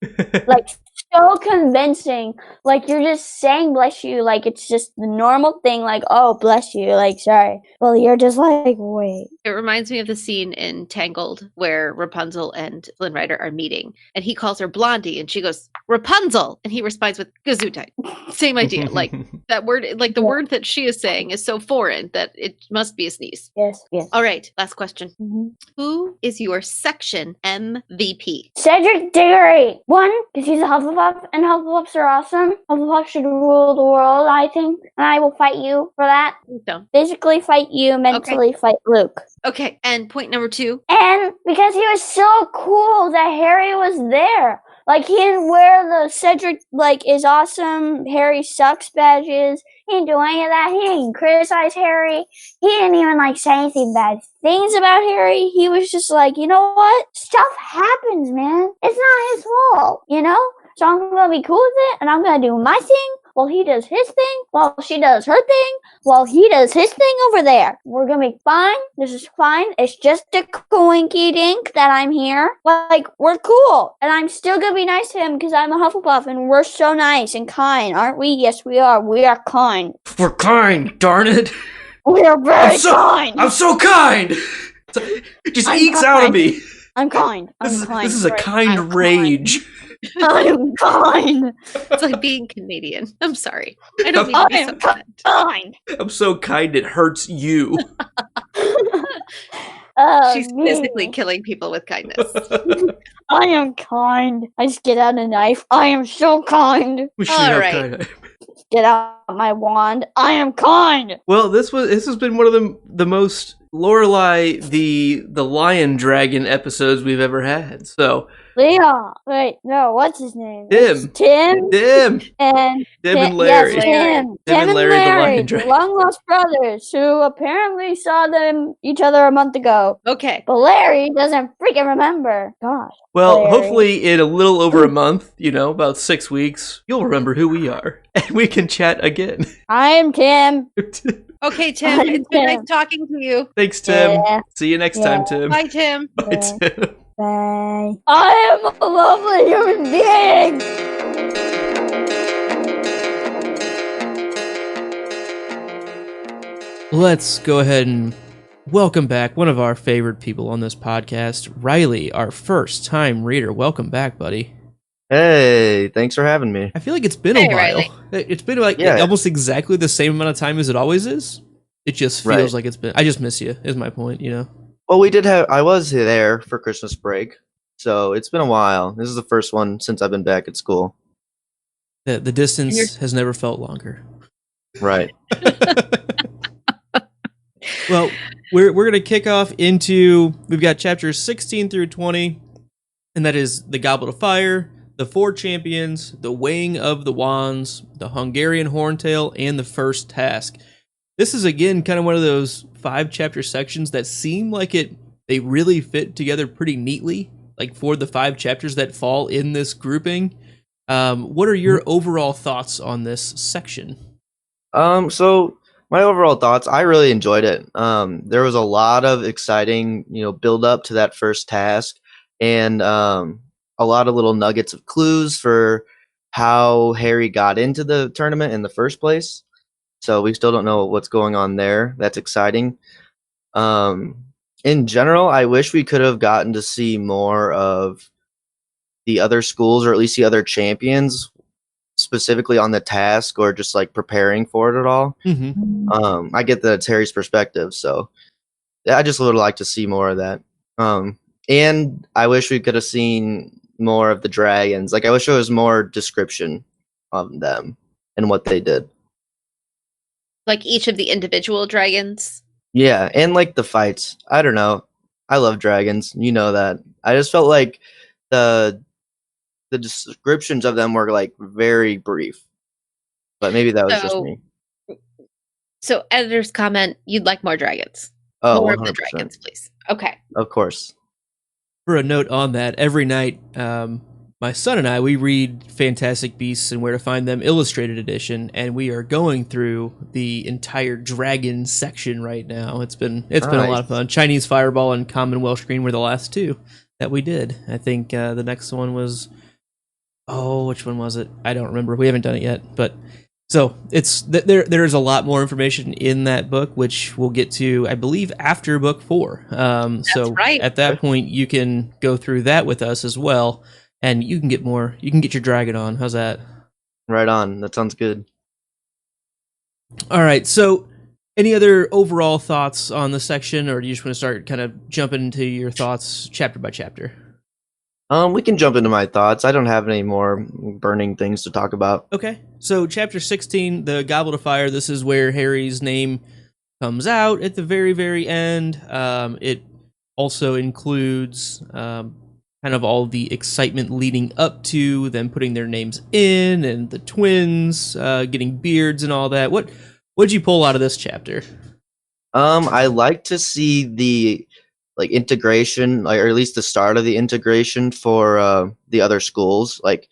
so convincing. Like, you're just saying bless you, like, it's just the normal thing, like, oh, bless you, like, sorry. Well, you're just like, wait. It reminds me of the scene in Tangled where Rapunzel and Flynn Rider are meeting, and he calls her Blondie, and she goes, Rapunzel! And he responds with, Gesundheit. Same idea. Like, that word, like, the word that she is saying is so foreign that it must be a sneeze. Yes. All right, last question. Mm-hmm. Who is your section MVP? Cedric Diggory. One, because he's a Hufflepuff, and Hufflepuffs are awesome. Hufflepuff should rule the world, I think, and I will fight you for that. So, physically fight you, mentally fight Luke. Okay, and point number 2. And because he was so cool that Harry was there. Like, he didn't wear the Cedric, like, is awesome, Harry sucks badges. He didn't do any of that. He didn't criticize Harry. He didn't even, like, say anything bad things about Harry. He was just like, you know what? Stuff happens, man. It's not his fault, you know? So I'm going to be cool with it, and I'm going to do my thing while he does his thing, while she does her thing, while he does his thing over there. We're going to be fine. This is fine. It's just a coinky dink that I'm here. Like, we're cool. And I'm still going to be nice to him because I'm a Hufflepuff, and we're so nice and kind, aren't we? Yes, we are. We are kind. We're kind, darn it. We are very kind. I'm so kind. It just ekes out of me. I'm kind. This is a kind rage. I'm kind. It's like being Canadian. I'm sorry. I don't mean to be so kind. I'm so kind it hurts you. She's physically killing people with kindness. I am kind. I just get out a knife. I am so kind. All right. Get out my wand. I am kind. Well, this has been one of the most Lorelai the lion dragon episodes we've ever had. So Leon. Wait, no, what's his name? Tim. And Tim and Larry. Yes, Tim and Larry, the lion dragon. long lost brothers who apparently saw each other a month ago. Okay. But Larry doesn't freaking remember. Gosh. Well, Larry. hopefully in a little over a month, about 6 weeks, you'll remember who we are. And we can chat again. I'm Tim. Okay, Tim. It's been nice talking to you. Thanks, Tim. Yeah. See you next time, Tim. Bye, Tim. Bye, Tim. Bye. I am a lovely human being. Let's go ahead and welcome back one of our favorite people on this podcast, Riley, our first-time reader. Welcome back, buddy. Hey, thanks for having me. I feel like it's been a while. Riley. It's been like almost exactly the same amount of time as it always is. It just feels like it's been. I just miss you, is my point, Well, I was there for Christmas break, so it's been a while. This is the first one since I've been back at school. The distance has never felt longer. Right. Well, we're going to kick off we've got chapters 16 through 20, and that is the Goblet of Fire, the Four Champions, the Weighing of the Wands, the Hungarian Horntail, and the First Task. This is, again, kind of one of those 5-chapter sections that seem like they really fit together pretty neatly, like for the 5 chapters that fall in this grouping. What are your overall thoughts on this section? So my overall thoughts, I really enjoyed it. There was a lot of exciting, build up to that first task, and a lot of little nuggets of clues for how Harry got into the tournament in the first place. So we still don't know what's going on there. That's exciting. In general, I wish we could have gotten to see more of the other schools, or at least the other champions, specifically on the task or just like preparing for it at all. Mm-hmm. I get that it's Harry's perspective, so I just would like to see more of that. And I wish we could have seen more of the dragons. Like, I wish there was more description of them and what they did. Like each of the individual dragons. Yeah, and like the fights. I don't know. I love dragons. You know that. I just felt like the descriptions of them were like very brief. But maybe that was just me. So editor's comment, you'd like more dragons. Oh, More of 100%. the dragons, please. Okay. Of course. For a note on that, every night, my son and I, we read Fantastic Beasts and Where to Find Them Illustrated Edition, and we are going through the entire dragon section right now. It's been a lot of fun. Chinese Fireball and Commonwealth Green were the last two that we did. I think the next one was, which one was it? I don't remember. We haven't done it yet, but so it's there's a lot more information in that book, which we'll get to, I believe, after book 4. So right. At that point, you can go through that with us as well, and you can get more. You can get your dragon on. How's that? Right on. That sounds good. All right. So, any other overall thoughts on the section, or do you just want to start kind of jumping into your thoughts chapter by chapter? We can jump into my thoughts. I don't have any more burning things to talk about. Okay. So, chapter 16, the Goblet of Fire. This is where Harry's name comes out at the very, very end. It also includes kind of all the excitement leading up to them putting their names in, and the twins getting beards and all that. What'd you pull out of this chapter? I like to see the integration, or at least the start of the integration for the other schools. Like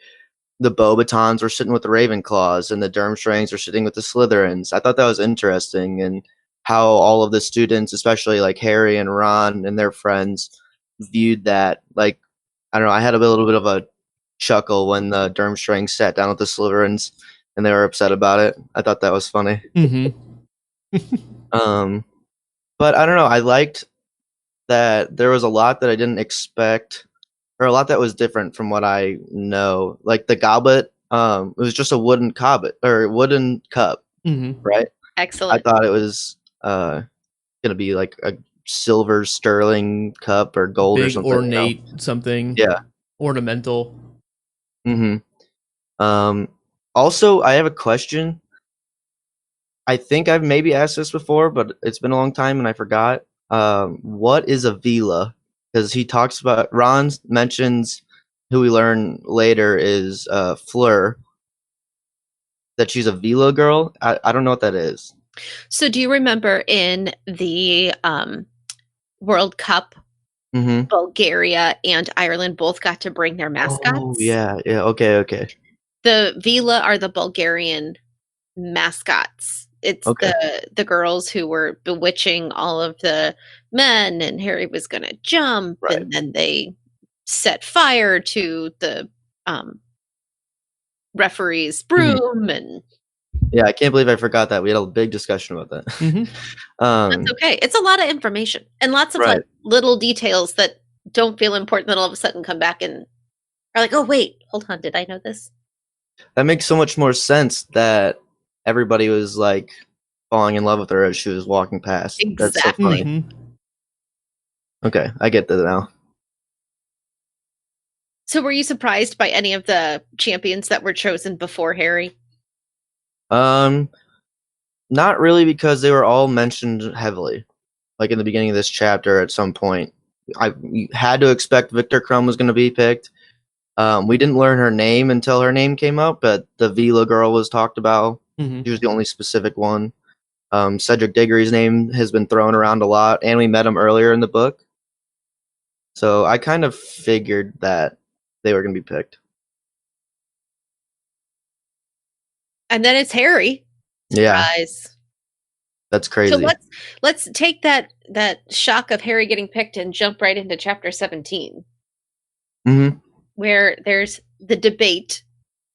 the Beauxbatons were sitting with the Ravenclaws, and the Durmstrangs were sitting with the Slytherins. I thought that was interesting, and how all of the students, especially like Harry and Ron and their friends, viewed that. Like, I don't know, I had a little bit of a chuckle when the Durmstrangs sat down with the Slytherins and they were upset about it. I thought that was funny. Mm-hmm. But I don't know, I liked that there was a lot that I didn't expect, or a lot that was different from what I know. Like the goblet, it was just a wooden goblet or wooden cup, right? Excellent. I thought it was gonna be like a silver sterling cup or gold big, or something. Ornate something. Yeah. Ornamental. Also, I have a question. I think I've maybe asked this before, but it's been a long time and I forgot. What is a Vila? Because he talks about, Ron mentions, who we learn later is Fleur, that she's a Vila girl. I don't know what that is. So do you remember in the World Cup, Bulgaria and Ireland both got to bring their mascots? Oh, yeah, okay. The Vila are the Bulgarian mascots. It's the girls who were bewitching all of the men, and Harry was going to jump, and then they set fire to the referee's broom. And yeah, I can't believe I forgot that. We had a big discussion about that. That's okay. It's a lot of information and lots of like little details that don't feel important that all of a sudden come back and are like, oh wait, hold on, did I know this? That makes so much more sense that everybody was like falling in love with her as she was walking past. Exactly. That's so funny. Okay, I get that now. So were you surprised by any of the champions that were chosen before Harry? Not really, because they were all mentioned heavily. Like in the beginning of this chapter at some point. I had to expect Victor Crumb was going to be picked. We didn't learn her name until her name came up, but the Vila girl was talked about. She was the only specific one. Cedric Diggory's name has been thrown around a lot, and we met him earlier in the book. So I kind of figured that they were going to be picked. And then it's Harry. Surprise. Yeah. That's crazy. So let's take that shock of Harry getting picked and jump right into chapter 17. Where there's the debate,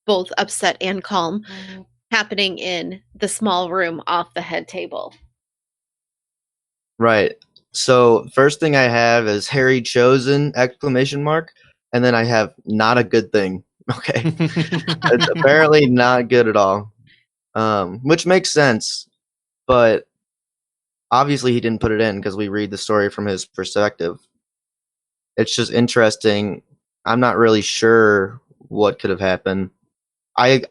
both upset and calm, happening in the small room off the head table. Right. So first thing I have is Harry chosen ! And then I have not a good thing. Okay. It's apparently not good at all. Which makes sense, but obviously he didn't put it in because we read the story from his perspective. It's just interesting. I'm not really sure what could have happened. I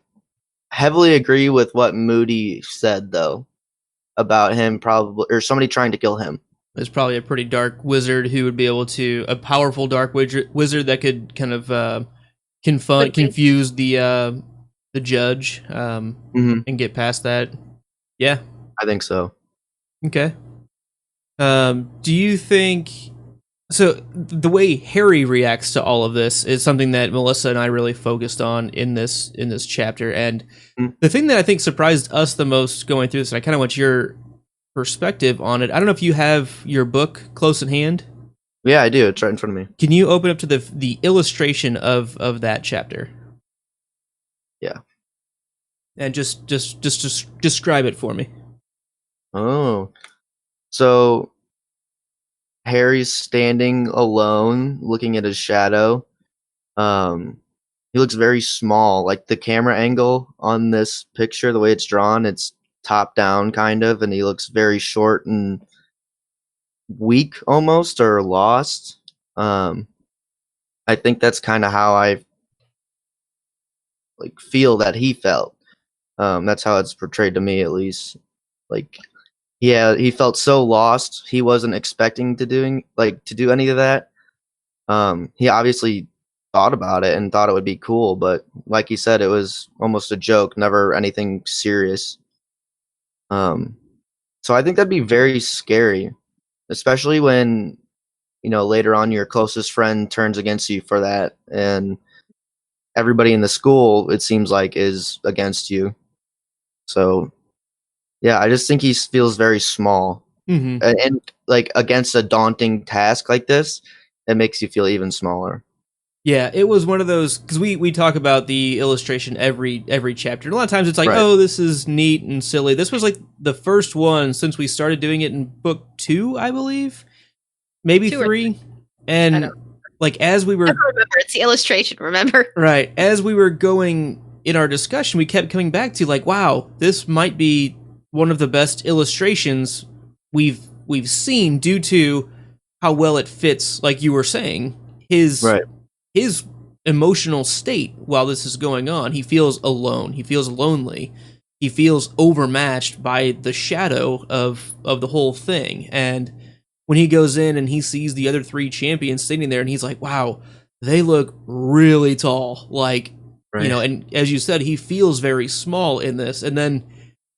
heavily agree with what Moody said, though. about him, probably, or somebody trying to kill him. There's probably a pretty dark wizard who would be able to, a powerful dark wizard that could kind of confuse the judge, and get past that. Yeah, I think so. Okay. Do you think so? The way Harry reacts to all of this is something that Melissa and I really focused on in this chapter, and the thing that I think surprised us the most going through this, and I kind of want your perspective on it. I don't know if you have your book close at hand. Yeah, I do. It's right in front of me. Can you open up to the illustration of that chapter? Yeah. And just describe it for me. Oh. So Harry's standing alone, looking at his shadow. He looks very small. Like the camera angle on this picture, the way it's drawn, it's top down kind of, and he looks very short and weak almost, or lost. I think that's kind of how I feel that he felt. That's how it's portrayed to me, at least. Like, yeah, he felt so lost. He wasn't expecting to do any of that. He obviously thought about it and thought it would be cool, but like you said, it was almost a joke, never anything serious. So I think that'd be very scary, especially when, later on your closest friend turns against you for that, and everybody in the school, it seems like, is against you. So yeah, I just think he feels very small. And like against a daunting task like this, it makes you feel even smaller. Yeah, it was one of those, because we talk about the illustration every chapter. And a lot of times it's like, Right. Oh, this is neat and silly. This was like the first one since we started doing it in book 2, I believe, maybe 3. And like as we were, I don't remember, it's the illustration. Remember, right? As we were going in our discussion, we kept coming back to like, wow, this might be one of the best illustrations we've seen, due to how well it fits, like you were saying, his emotional state while this is going on. He feels alone. He feels lonely. He feels overmatched by the shadow of the whole thing. And when he goes in and he sees the other 3 champions sitting there, and he's like, wow, they look really tall. Like, and as you said, he feels very small in this. And then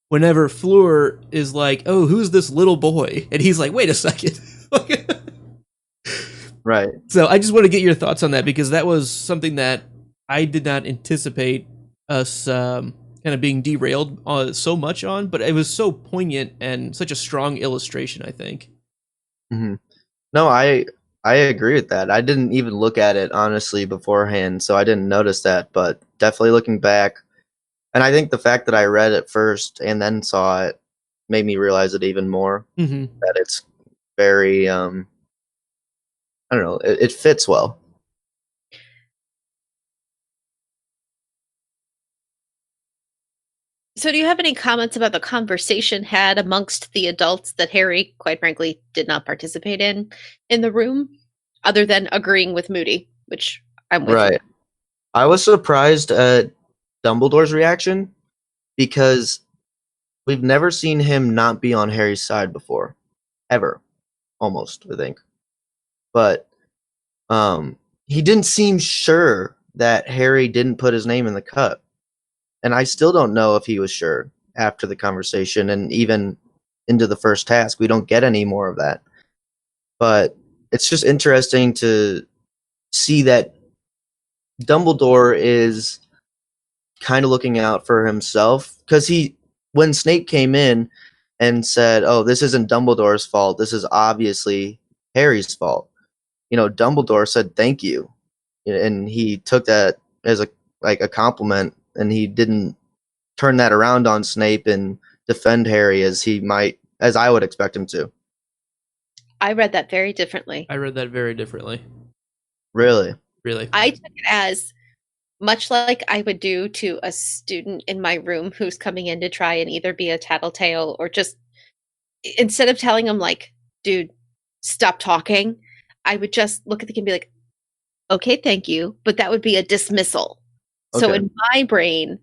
whenever Fleur is like, oh, who's this little boy? And he's like, wait a second. Right. So I just want to get your thoughts on that, because that was something that I did not anticipate us kind of being derailed so much on, but it was so poignant and such a strong illustration, I think. No, I agree with that. I didn't even look at it, honestly, beforehand, so I didn't notice that, but definitely looking back, and I think the fact that I read it first and then saw it made me realize it even more, that it's very, I don't know, it fits well. So do you have any comments about the conversation had amongst the adults that Harry, quite frankly, did not participate in the room, other than agreeing with Moody, which I'm with. Right. I was surprised at Dumbledore's reaction, because we've never seen him not be on Harry's side before. Ever. Almost, I think. But he didn't seem sure that Harry didn't put his name in the cup. And I still don't know if he was sure after the conversation, and even into the first task. We don't get any more of that. But it's just interesting to see that Dumbledore is kind of looking out for himself, because when Snape came in and said, oh, this isn't Dumbledore's fault, this is obviously Harry's fault, Dumbledore said thank you, and he took that as a compliment, and he didn't turn that around on Snape and defend Harry as I would expect him to. I read that very differently. Really? I took it as much like I would do to a student in my room who's coming in to try and either be a tattletale, or just, instead of telling him like, dude, stop talking, I would just look at the kid and be like, okay, thank you. But that would be a dismissal. Okay. So in my brain,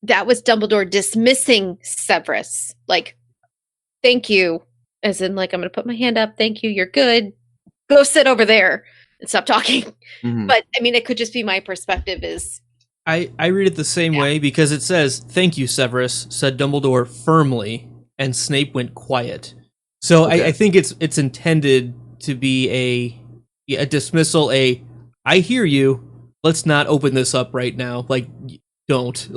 that was Dumbledore dismissing Severus. Like, thank you. As in, like, I'm going to put my hand up. Thank you. You're good. Go sit over there and stop talking. Mhm. But, I mean, it could just be my perspective is... I read it the same way because it says, "Thank you, Severus," said Dumbledore firmly, and Snape went quiet. So Okay. I think it's intended to be a dismissal, I hear you, let's not open this up right now. Like, don't.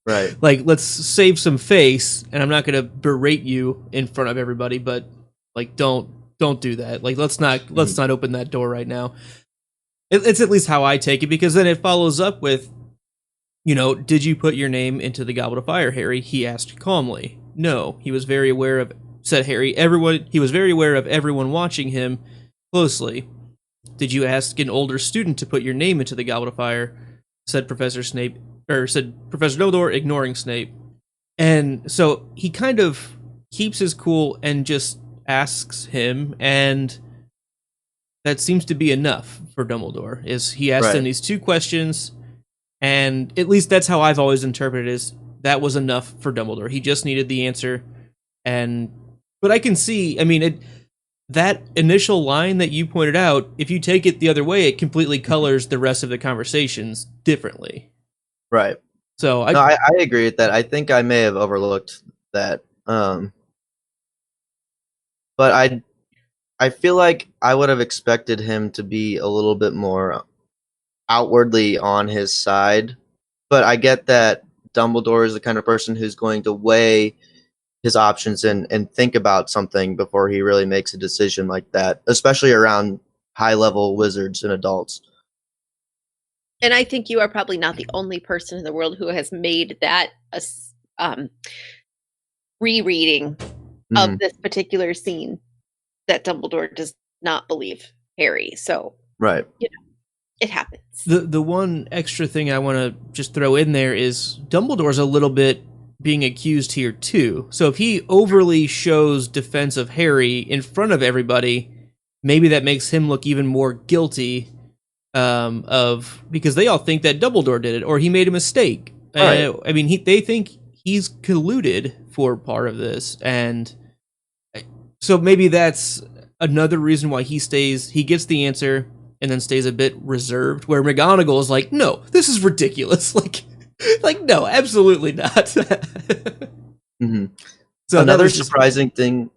Right. Like, let's save some face, and I'm not going to berate you in front of everybody, but, like, don't do that. Like, let's not open that door right now. It's at least how I take it, because then it follows up with, did you put your name into the Goblet of Fire, Harry? He asked calmly. No, he was very aware of, said Harry, he was very aware of everyone watching him closely. Did you ask an older student to put your name into the Goblet of Fire? Said Professor Dumbledore, ignoring Snape. And so he kind of keeps his cool and just asks him, and that seems to be enough for Dumbledore. Is he asked him these two questions, and at least that's how I've always interpreted it, is that was enough for Dumbledore. He just needed the answer, but I can see, I mean, that initial line that you pointed out, if you take it the other way, it completely colors the rest of the conversations differently. Right. So I agree with that. I think I may have overlooked that. But I feel like I would have expected him to be a little bit more outwardly on his side. But I get that Dumbledore is the kind of person who's going to weigh his options and think about something before he really makes a decision like that, especially around high-level wizards and adults. And I think you are probably not the only person in the world who has made that rereading of this particular scene, that Dumbledore does not believe Harry. So, right, it happens. The one extra thing I want to just throw in there is Dumbledore's a little bit being accused here too. So if he overly shows defense of Harry in front of everybody, maybe that makes him look even more guilty because they all think that Dumbledore did it or he made a mistake. Right. I mean, they think he's colluded for part of this, and so maybe that's another reason why he gets the answer and then stays a bit reserved, where McGonagall is like, no, this is ridiculous. Like, no, absolutely not. Mm-hmm. So another surprising thing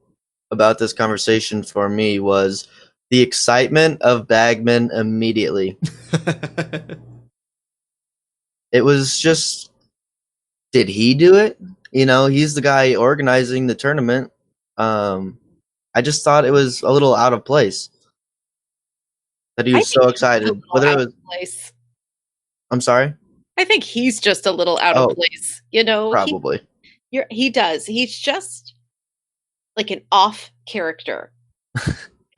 about this conversation for me was the excitement of Bagman immediately. It was just, did he do it? He's the guy organizing the tournament. I just thought it was a little out of place that he was so excited. Whether it was, place. I'm sorry? I think he's just a little out of place. Probably. He does. He's just like an off character,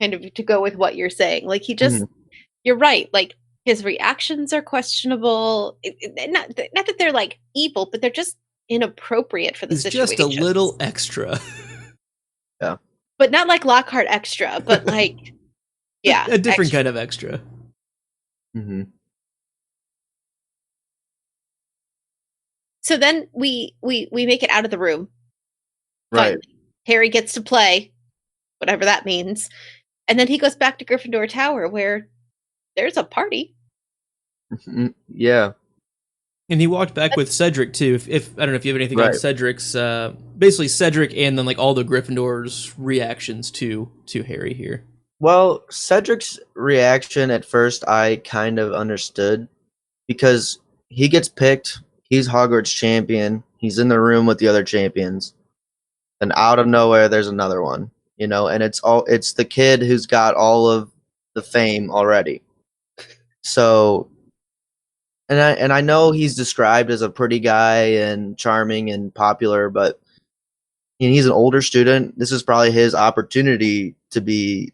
kind of, to go with what you're saying. Like, he just, you're right. Like, his reactions are questionable. Not that they're like evil, but they're just inappropriate for the situation. Just a little extra. Yeah. But not like Lockhart extra, but like, yeah. A different kind of extra. Mm-hmm. So then we make it out of the room. Right. Finally. Harry gets to play, whatever that means. And then he goes back to Gryffindor Tower, where there's a party. Yeah. And he walked back with Cedric too. If I don't know if you have anything on Cedric's, basically Cedric and then like all the Gryffindors' reactions to Harry here. Well, Cedric's reaction at first I kind of understood, because he gets picked. He's Hogwarts champion. He's in the room with the other champions. And out of nowhere, there's another one, and it's the kid who's got all of the fame already. So, and I know he's described as a pretty guy and charming and popular, but he's an older student. This is probably his opportunity to be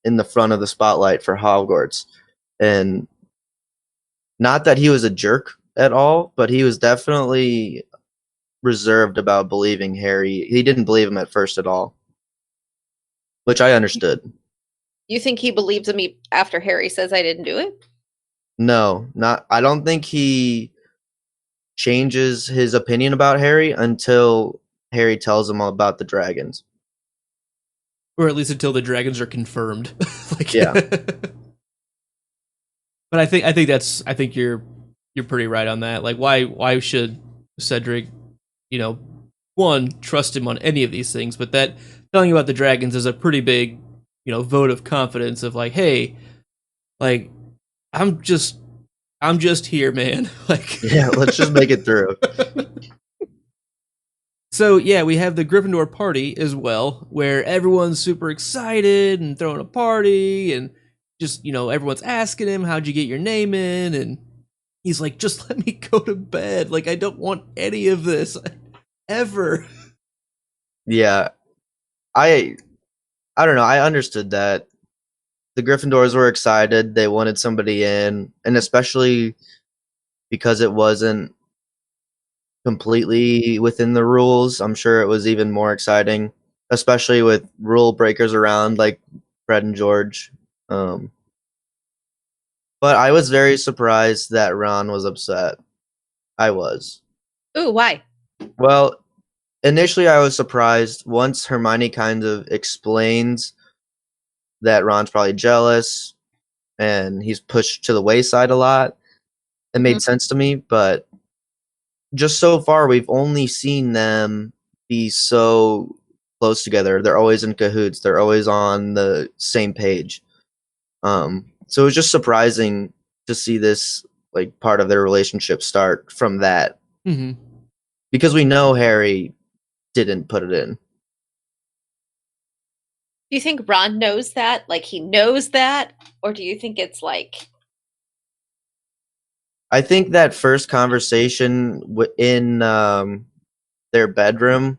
in the front of the spotlight for Hogwarts. And not that he was a jerk at all, but he was definitely reserved about believing Harry. He didn't believe him at first at all, which I understood. You think he believes him after Harry says I didn't do it? No, I don't think he changes his opinion about Harry until Harry tells him all about the dragons. Or at least until the dragons are confirmed. Yeah. But I think you're pretty right on that. Like, why should Cedric, one, trust him on any of these things? But that telling you about the dragons is a pretty big, vote of confidence of like, hey, like, I'm just here, man. Like, yeah, let's just make it through. So yeah, we have the Gryffindor Party as well, where everyone's super excited and throwing a party, and just everyone's asking him, "How'd you get your name in?" And he's like, "Just let me go to bed. Like, I don't want any of this ever." Yeah, I don't know. I understood that the Gryffindors were excited. They wanted somebody in, and especially because it wasn't completely within the rules, I'm sure it was even more exciting, especially with rule breakers around like Fred and George. But I was very surprised that Ron was upset. I was. Ooh, why? Well, initially I was surprised once Hermione kind of explains that Ron's probably jealous and he's pushed to the wayside a lot. It made sense to me, but just so far we've only seen them be so close together. They're always in cahoots. They're always on the same page. So it was just surprising to see this like part of their relationship start from that. Mm-hmm. Because we know Harry didn't put it in. Do you think Ron knows that? Like, he knows that? Or do you think it's like... I think that first conversation in their bedroom,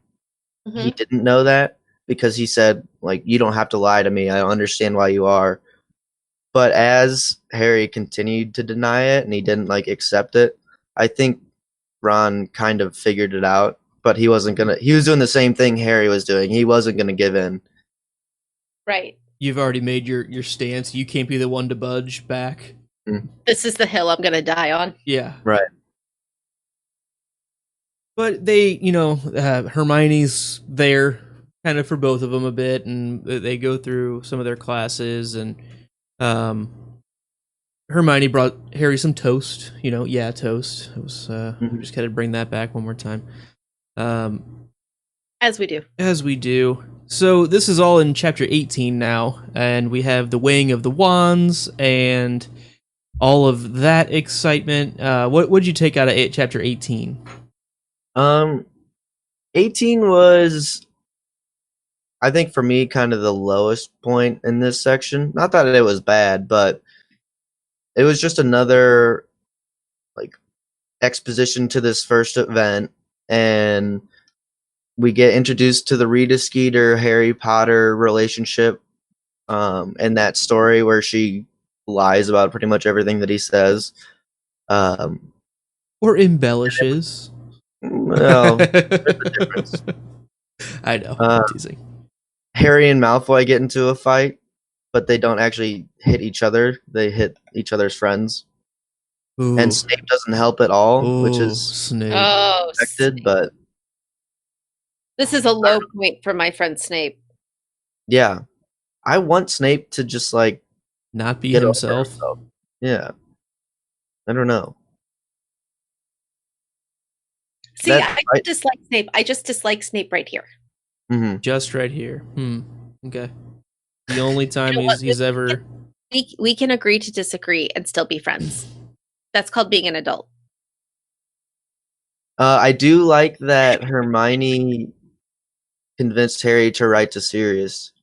he didn't know that because he said, like, you don't have to lie to me. I understand why you are. But as Harry continued to deny it and he didn't, like, accept it, I think Ron kind of figured it out. But he wasn't going to... He was doing the same thing Harry was doing. He wasn't going to give in. Right. You've already made your stance. You can't be the one to budge back. This is the hill I'm going to die on. Yeah. Right. But they, Hermione's there kind of for both of them a bit, and they go through some of their classes, and Hermione brought Harry some toast. Toast. It was we just got to bring that back one more time. As we do. As we do. So this is all in chapter 18 now, and we have the weighing of the wands and all of that excitement. What would you take out of chapter 18? 18 was, I think for me, kind of the lowest point in this section. Not that it was bad, but it was just another like exposition to this first event, and we get introduced to the Rita Skeeter Harry Potter relationship, and that story where she lies about pretty much everything that he says, or embellishes. Well, there's a difference. I know. I'm teasing. Harry and Malfoy get into a fight, but they don't actually hit each other. They hit each other's friends. Ooh. And Snape doesn't help at all, which is Snape. expected, Snape. but this is a low point for my friend Snape. Yeah. I want Snape to just like not be himself. Yeah. I don't know. See, I dislike Snape. I just dislike Snape right here. Mm-hmm. Just right here. Okay. The only time he's ever... We can agree to disagree and still be friends. That's called being an adult. I do like that Hermione convinced Harry to write to Sirius.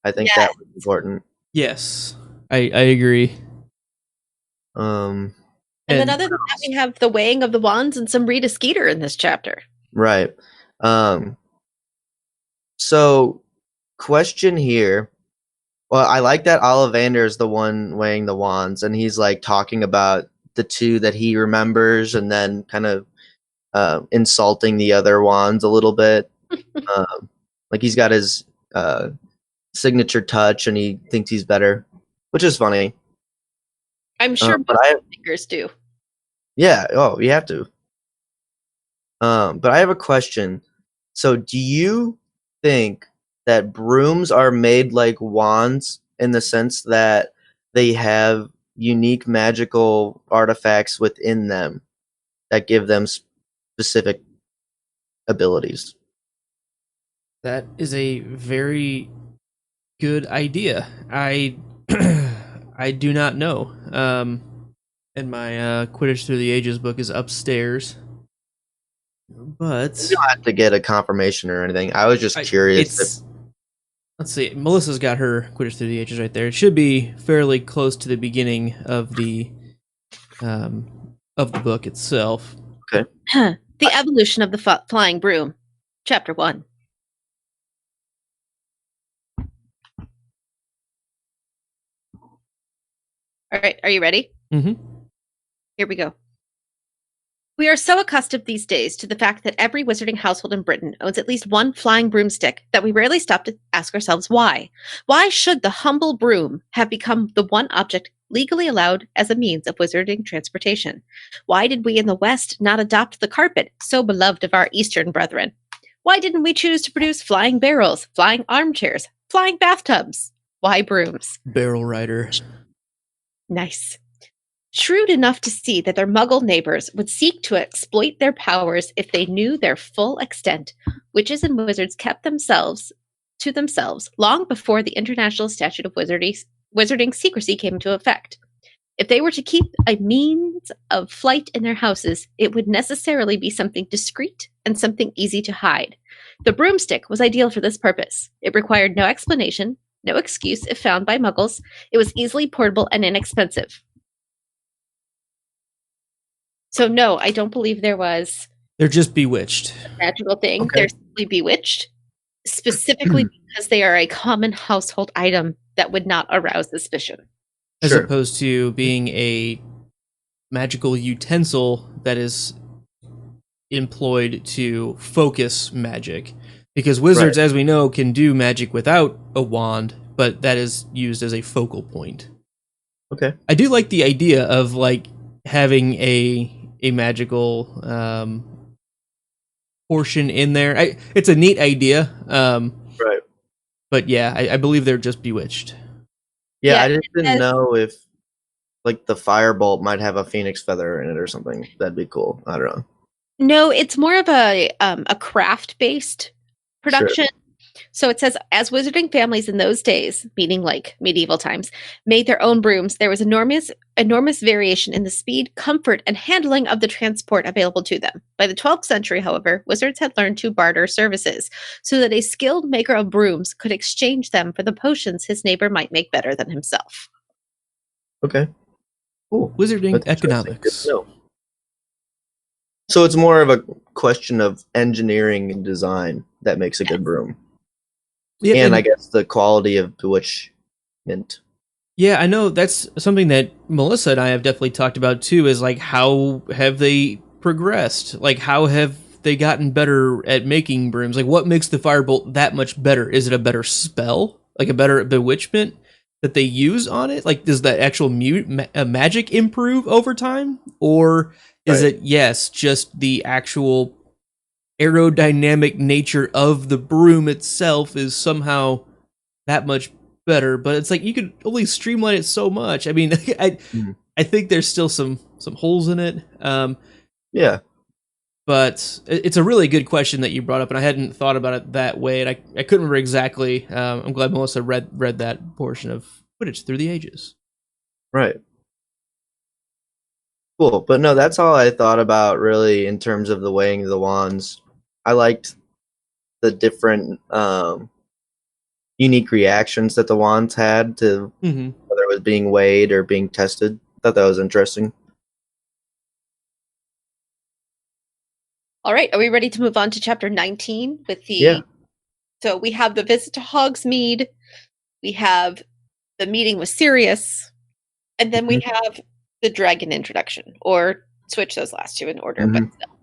I think that was important. Yes, I agree. And then other than that, we have the weighing of the wands and some Rita Skeeter in this chapter. Right. So, question here. Well, I like that Ollivander is the one weighing the wands, and he's like talking about the two that he remembers, and then kind of insulting the other wands a little bit. Like he's got his signature touch, and he thinks he's better, which is funny. I'm sure most thinkers do. Yeah. Oh, you have to. But I have a question. So, do you think that brooms are made like wands in the sense that they have unique magical artifacts within them that give them specific abilities? That is a very good idea. I I do not know. And my Quidditch Through the Ages book is upstairs. But You don't have to get a confirmation or anything. I was just curious. It's let's see. Melissa's got her Quidditch Through the Ages right there. It should be fairly close to the beginning of the book itself. Okay. The Evolution of the Flying Broom, Chapter 1. All right, are you ready? Mm-hmm. Here we go. We are so accustomed these days to the fact that every wizarding household in Britain owns at least one flying broomstick that we rarely stop to ask ourselves why. Why should the humble broom have become the one object legally allowed as a means of wizarding transportation? Why did we in the West not adopt the carpet, so beloved of our Eastern brethren? Why didn't we choose to produce flying barrels, flying armchairs, flying bathtubs? Why brooms? Barrel rider. Nice. Shrewd enough to see that their muggle neighbors would seek to exploit their powers if they knew their full extent, witches and wizards kept themselves to themselves long before the International Statute of Wizarding secrecy came into effect. If they were to keep a means of flight in their houses, it would necessarily be something discreet and something easy to hide. The broomstick was ideal for this purpose. It required no explanation, no excuse if found by muggles. It was easily portable and inexpensive. So no, I don't believe there was. They're just bewitched. A magical thing. Okay. They're simply bewitched, specifically because they are a common household item that would not arouse suspicion. As Sure. opposed to being a magical utensil that is employed to focus magic. Because wizards, as we know, can do magic without a wand, but that is used as a focal point. Okay. I do like the idea of like having a magical portion in there. It's a neat idea. Right. But yeah, I believe they're just bewitched. Yeah, I just didn't know if like the firebolt might have a phoenix feather in it or something. That'd be cool. I don't know. No, it's more of a craft-based production. Sure. So it says, as wizarding families in those days, meaning like medieval times, made their own brooms, there was enormous variation in the speed, comfort, and handling of the transport available to them. By the 12th century, however, wizards had learned to barter services, so that a skilled maker of brooms could exchange them for the potions his neighbor might make better than himself. Okay. Cool. Wizarding economics. So it's more of a question of engineering and design that makes a good broom. Yeah, and I guess the quality of bewitchment. Yeah, I know that's something that Melissa and I have definitely talked about too, is like how have they progressed? Like how have they gotten better at making brooms? Like what makes the firebolt that much better? Is it a better spell? Like a better bewitchment that they use on it? Like does the actual magic improve over time? Or is it, yes, just the actual aerodynamic nature of the broom itself is somehow that much better? But it's like you could only streamline it so much. I mean, I think there's still some holes in it. Yeah. But it's a really good question that you brought up, and I hadn't thought about it that way, and I couldn't remember exactly. I'm glad Melissa read that portion of Quidditch Through the Ages. Right. Cool. But no, that's all I thought about really in terms of the weighing of the wands. I liked the different unique reactions that the wands had to whether it was being weighed or being tested. I thought that was interesting. All right, are we ready to move on to chapter 19 with the So we have the visit to Hogsmeade, we have the meeting with Sirius, and then we have the dragon introduction, or switch those last two in order, but still.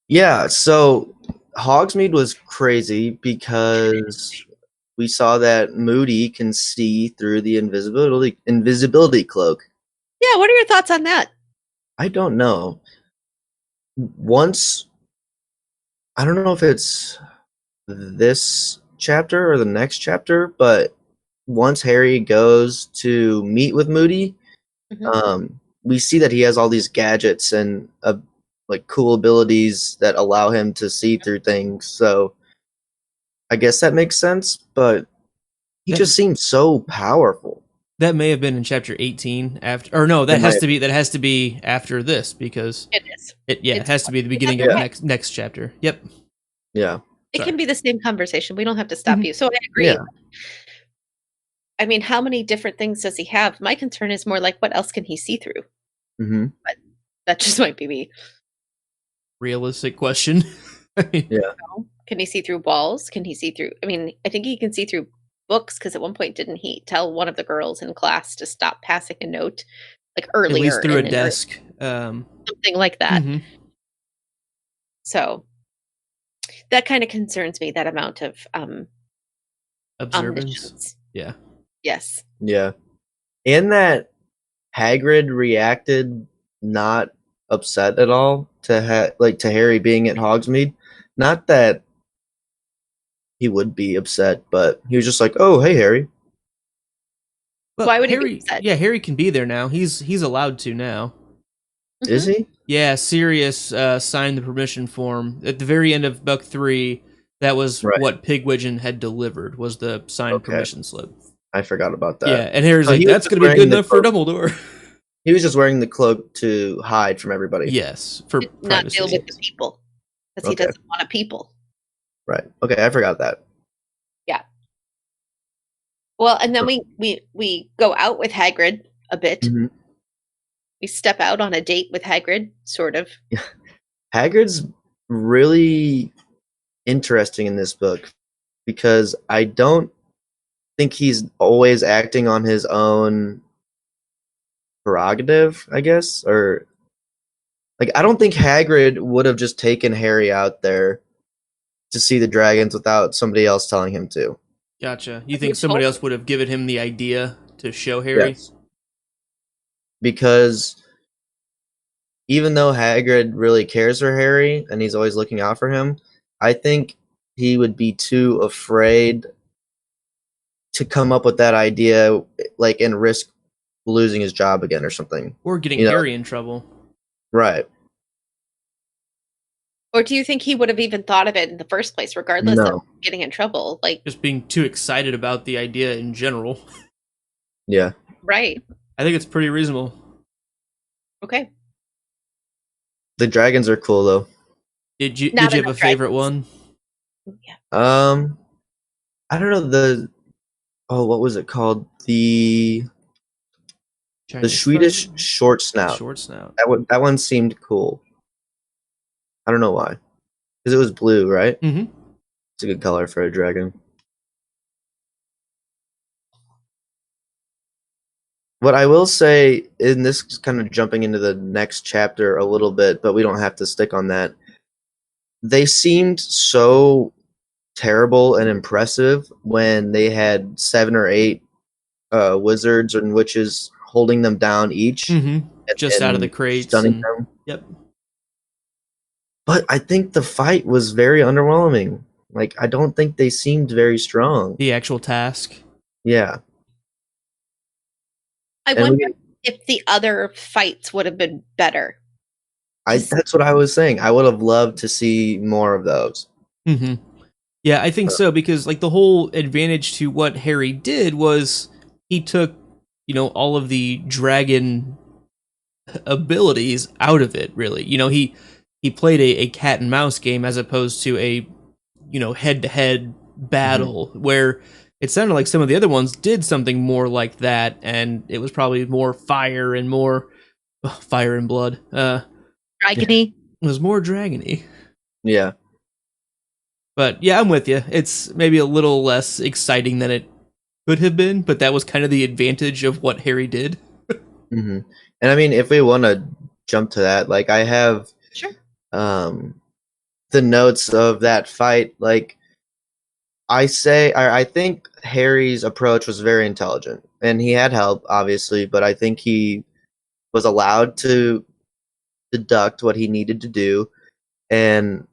Yeah, so Hogsmeade was crazy because we saw that Moody can see through the invisibility cloak. Yeah, what are your thoughts on that? I don't know. once, I don't know if it's this chapter or the next chapter, but once Harry goes to meet with Moody, we see that he has all these gadgets and like cool abilities that allow him to see through things. So I guess that makes sense, but he just seems so powerful. That may have been in chapter 18 after, or no, that has to be after this because it is. It has to be the beginning of next chapter. Yep. Yeah. It can be the same conversation. We don't have to stop you. So I agree. Yeah. I mean, how many different things does he have? My concern is more like, what else can he see through? But that just might be me. Realistic question. Yeah. Can he see through walls? Can he see through? I mean, I think he can see through books because at one point didn't he tell one of the girls in class to stop passing a note, like earlier, at least through a desk, something like that. So that kind of concerns me. That amount of observance. omniscience. Yeah. Yes. Yeah. And that Hagrid reacted not upset at all to to Harry being at Hogsmeade. Not that he would be upset, but he was just like, "Oh, hey, Harry." Well, why would Harry, he be upset? Yeah, Harry can be there now. He's allowed to now. Is he? Yeah, Sirius signed the permission form at the very end of Book 3. That was what Pigwidgeon had delivered, was the signed permission slip. I forgot about that. Yeah, and Harry's like, that's going to be good enough for Dumbledore. He was just wearing the cloak to hide from everybody. Yes, for not deal with the people because he doesn't want a people. Right. Okay, I forgot that. Yeah. Well, and then we go out with Hagrid a bit. We step out on a date with Hagrid, sort of. Hagrid's really interesting in this book because I don't think he's always acting on his own prerogative, I guess, or like I don't think Hagrid would have just taken Harry out there to see the dragons without somebody else telling him to. Gotcha. You think somebody else would have given him the idea to show Harry? Yes. Because even though Hagrid really cares for Harry and he's always looking out for him, I think he would be too afraid to come up with that idea, like, and risk losing his job again or something. Or getting Harry in trouble. Right. Or do you think he would have even thought of it in the first place, regardless of getting in trouble? Like just being too excited about the idea in general. Yeah. Right. I think it's pretty reasonable. Okay. The dragons are cool though. Did you have a favorite one? Yeah. I don't know what was it called? The Swedish short snout. Short snout. That one seemed cool. I don't know why. Because it was blue, right? Mm-hmm. It's a good color for a dragon. What I will say, and this is kind of jumping into the next chapter a little bit, but we don't have to stick on that. They seemed so terrible and impressive when they had 7 or 8 wizards and witches holding them down each. Just out of the crates. Stunning them. Yep. But I think the fight was very underwhelming. Like, I don't think they seemed very strong. The actual task. Yeah. I wonder if the other fights would have been better. That's what I was saying. I would have loved to see more of those. Mm-hmm. Yeah, I think so, because like the whole advantage to what Harry did was he took, all of the dragon abilities out of it, really. He played a cat and mouse game as opposed to a, head-to-head battle where it sounded like some of the other ones did something more like that, and it was probably more fire and more fire and blood. Dragony. It was more dragony. Yeah. But yeah, I'm with you. It's maybe a little less exciting than it could have been, but that was kind of the advantage of what Harry did. Mm-hmm. And I mean, if we want to jump to that, like I have the notes of that fight. Like I think Harry's approach was very intelligent, and he had help, obviously, but I think he was allowed to deduct what he needed to do, and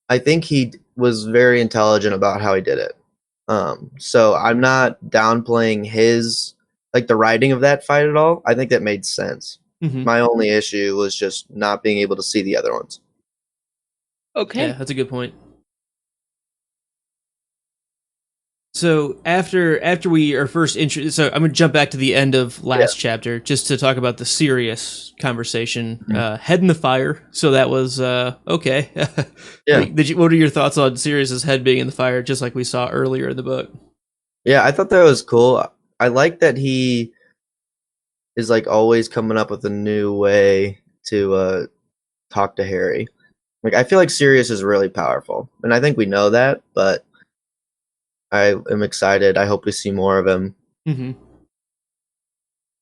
I think he was very intelligent about how he did it. So I'm not downplaying his like the writing of that fight at all. I think that made sense. Mm-hmm. My only issue was just not being able to see the other ones. Okay. Yeah, that's a good point. So after we are first introduced, so I'm gonna jump back to the end of last chapter just to talk about the serious conversation. Head in the fire. So that was okay. Yeah. What are your thoughts on Sirius's head being in the fire, just like we saw earlier in the book? Yeah, I thought that was cool. I like that he is like always coming up with a new way to talk to Harry. Like I feel like Sirius is really powerful, and I think we know that, but I am excited. I hope we see more of him. Mm-hmm.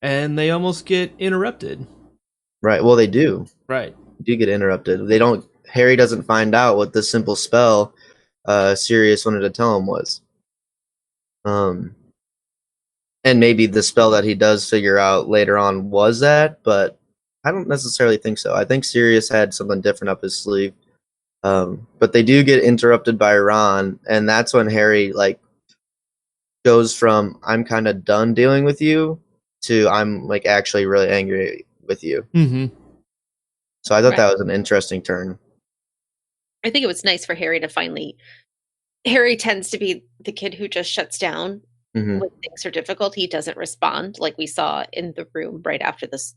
And they almost get interrupted. Right. Well, they do. Right. They do get interrupted. They don't. Harry doesn't find out what the simple spell Sirius wanted to tell him was. And maybe the spell that he does figure out later on was that, but I don't necessarily think so. I think Sirius had something different up his sleeve. But they do get interrupted by Ron, and that's when Harry like goes from "I'm kind of done dealing with you" to "I'm like actually really angry with you." Mm-hmm. So I thought that was an interesting turn. I think it was nice for Harry to finally. Harry tends to be the kid who just shuts down when things are difficult. He doesn't respond, like we saw in the room right after this.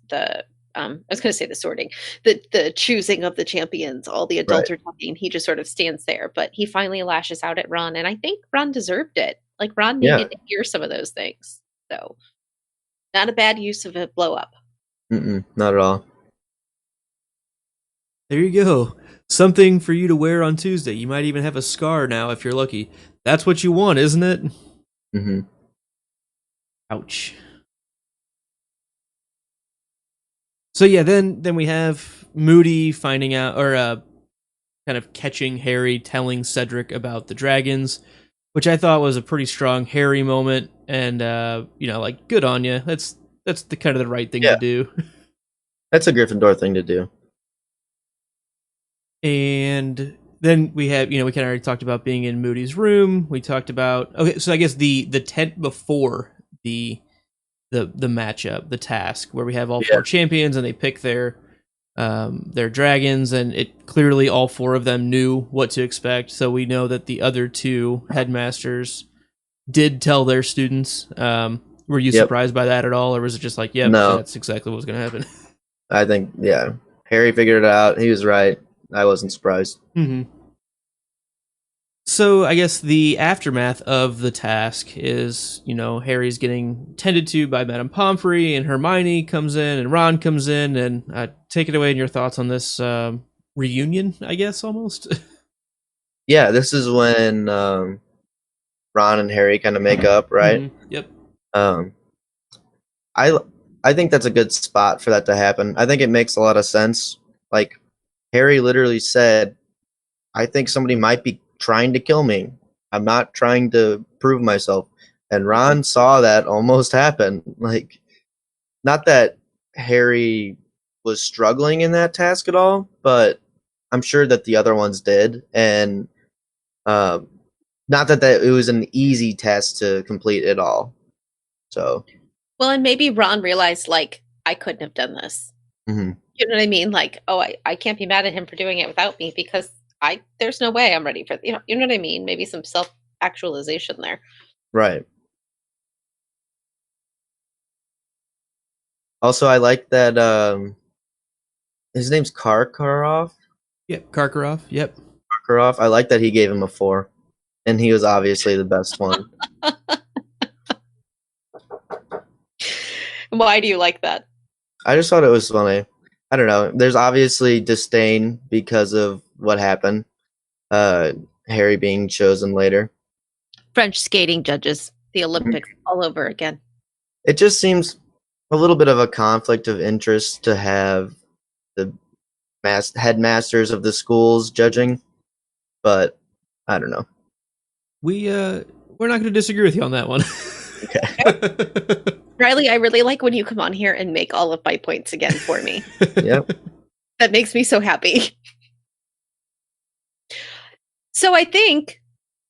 I was going to say the sorting, the choosing of the champions, all the adults are talking. He just sort of stands there, but he finally lashes out at Ron, and I think Ron deserved it. Like Ron needed to hear some of those things, so not a bad use of a blow up. Not at all. There you go. Something for you to wear on Tuesday. You might even have a scar now if you're lucky. That's what you want, isn't it? Mm-hmm. Ouch. So yeah, then we have Moody finding out, or kind of catching Harry telling Cedric about the dragons, which I thought was a pretty strong Harry moment, and like good on you. That's the kind of the right thing to do. That's a Gryffindor thing to do. And then we have, we kind of already talked about being in Moody's room. We talked about so I guess the tent before the matchup, the task where we have all four champions and they pick their dragons, and it clearly all four of them knew what to expect. So we know that the other two headmasters did tell their students. Were you surprised by that at all, or was it just like, no, that's exactly what was going to happen? I think Harry figured it out. He was right. I wasn't surprised. Mm-hmm. So I guess the aftermath of the task is, Harry's getting tended to by Madame Pomfrey, and Hermione comes in, and Ron comes in, and take it away in your thoughts on this reunion, I guess, almost. Yeah, this is when Ron and Harry kind of make up, right? Mm-hmm. Yep. I think that's a good spot for that to happen. I think it makes a lot of sense. Like, Harry literally said, I think somebody might be trying to kill me. I'm not trying to prove myself. And Ron saw that almost happen. Like, not that Harry was struggling in that task at all, but I'm sure that the other ones did. And not that it was an easy test to complete at all. So. Well, and maybe Ron realized, like, I couldn't have done this. Mm-hmm. You know what I mean? Like, I can't be mad at him for doing it without me, because there's no way I'm ready for, you know what I mean? Maybe some self-actualization there. Right. Also, I like that his name's Karkaroff. Yep, Karkaroff. Yep. Karkaroff. I like that he gave him a 4. And he was obviously the best one. Why do you like that? I just thought it was funny. I don't know. There's obviously disdain because of what happened. Harry being chosen later. French skating judges, the Olympics all over again. It just seems a little bit of a conflict of interest to have the headmasters of the schools judging, but I don't know. We're not going to disagree with you on that one. Riley, I really like when you come on here and make all of my points again for me. Yep. That makes me so happy. So I think,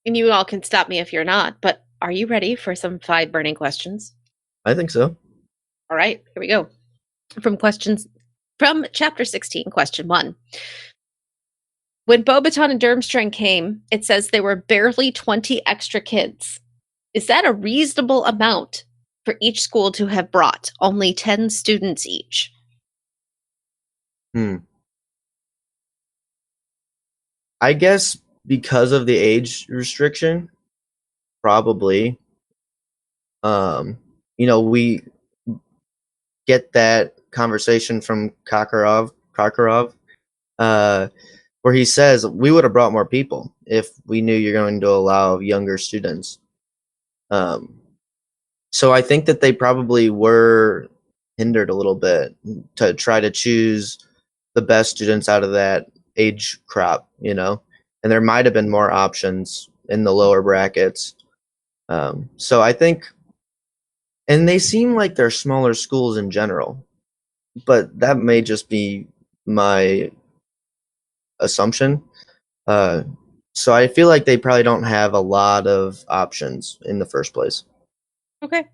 and you all can stop me if you're not, but are you ready for some 5 burning questions? I think so. All right, here we go. From chapter 16, question 1. When Beauxbaton and Durmstrang came, it says there were barely 20 extra kids. Is that a reasonable amount for each school to have brought? Only 10 students each. I guess because of the age restriction, probably. We get that conversation from Karkaroff, where he says we would have brought more people if we knew you're going to allow younger students. So I think that they probably were hindered a little bit to try to choose the best students out of that age crop, and there might have been more options in the lower brackets. So I think, and they seem like they're smaller schools in general, but that may just be my assumption. So I feel like they probably don't have a lot of options in the first place. Okay.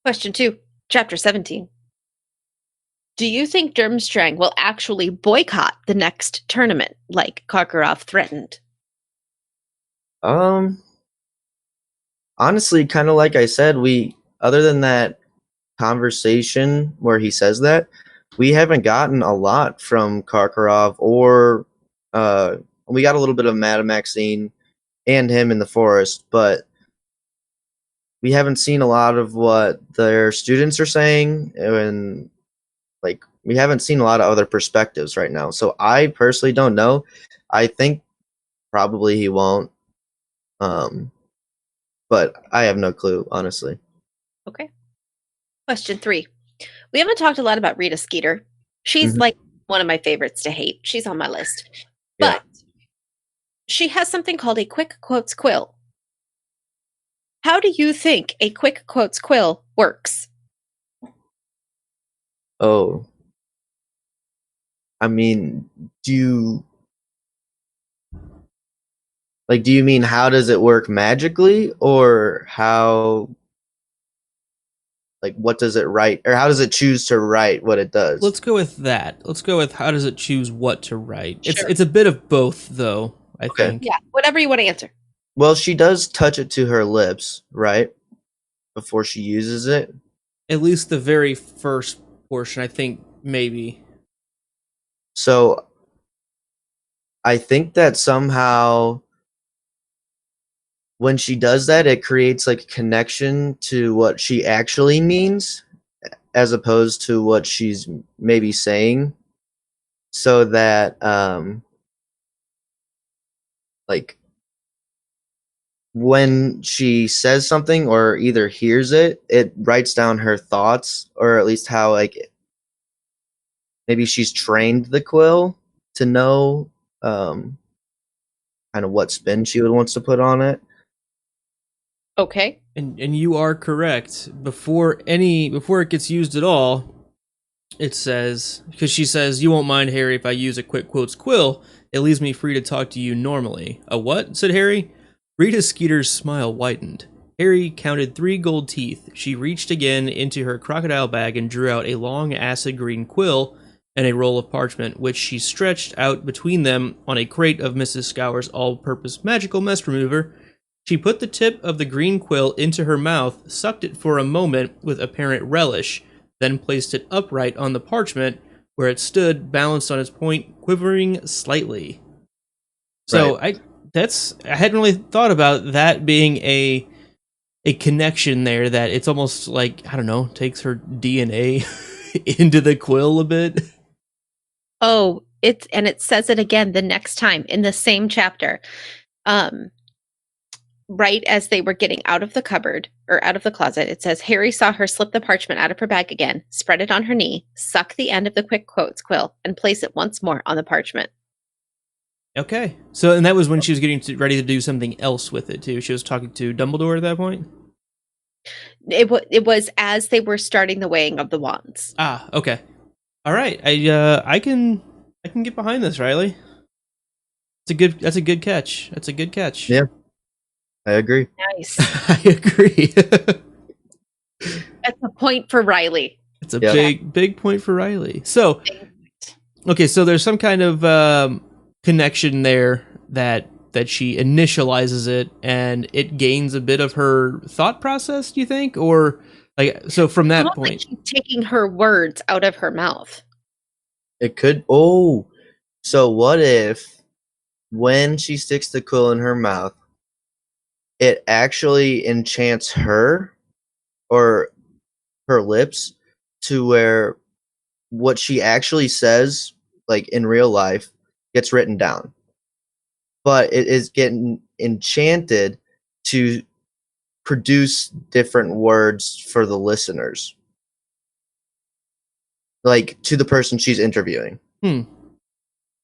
Question 2, chapter 17. Do you think Durmstrang will actually boycott the next tournament like Karkaroff threatened? Honestly, kind of like I said, other than that conversation where he says that, we haven't gotten a lot from Karkaroff, or we got a little bit of Madame Maxine and him in the forest, but we haven't seen a lot of what their students are saying, and we haven't seen a lot of other perspectives right now. So I personally don't know. I think probably he won't. But I have no clue, honestly. Okay. Question 3. We haven't talked a lot about Rita Skeeter. She's like one of my favorites to hate. She's on my list. Yeah. But she has something called a quick quotes quill. How do you think a quick quotes quill works? Oh. I mean, do you mean how does it work magically, or how, what does it write, or how does it choose to write what it does? Let's go with that. Let's go with how does it choose what to write. Sure. It's a bit of both, though, I think. Yeah, whatever you want to answer. Well, she does touch it to her lips, right? Before she uses it. At least the very first portion, I think, maybe. So I think that somehow when she does that, it creates a connection to what she actually means, as opposed to what she's maybe saying, so that when she says something or either hears it, it writes down her thoughts, or at least how maybe she's trained the quill to know kind of what spin she wants to put on it. Okay. And you are correct. Before it gets used at all, it says, because she says, "You won't mind, Harry, if I use a quick quotes quill. It leaves me free to talk to you normally." "A what?" said Harry. Rita Skeeter's smile widened. Harry counted 3 gold teeth. She reached again into her crocodile bag and drew out a long acid green quill and a roll of parchment, which she stretched out between them on a crate of Mrs. Scour's all-purpose magical mess remover. She put the tip of the green quill into her mouth, sucked it for a moment with apparent relish, then placed it upright on the parchment, where it stood, balanced on its point, quivering slightly. So Right. I hadn't really thought about that being a connection there, that it's almost like, I don't know, takes her DNA into the quill a bit. Oh, it says it again the next time in the same chapter. Right as they were getting out of the cupboard, or out of the closet, it says, Harry saw her slip the parchment out of her bag again, spread it on her knee, suck the end of the quick quotes quill, and place it once more on the parchment. Okay. So, and that was when she was getting ready to do something else with it, too. She was talking to Dumbledore at that point? It was as they were starting the weighing of the wands. Ah, okay. All right. I can get behind this, Riley. That's a good catch. That's a good catch. Yeah. I agree. Nice. I agree. That's a point for Riley. It's a big point for Riley. So, okay, so there's some kind of connection there that she initializes it, and it gains a bit of her thought process. Do you think, or like so from that Almost point, like she's taking her words out of her mouth. It could. Oh, so what if when she sticks the quill in her mouth, it actually enchants her or her lips to where what she actually says, like in real life, gets written down, but it is getting enchanted to produce different words for the listeners, like to the person she's interviewing.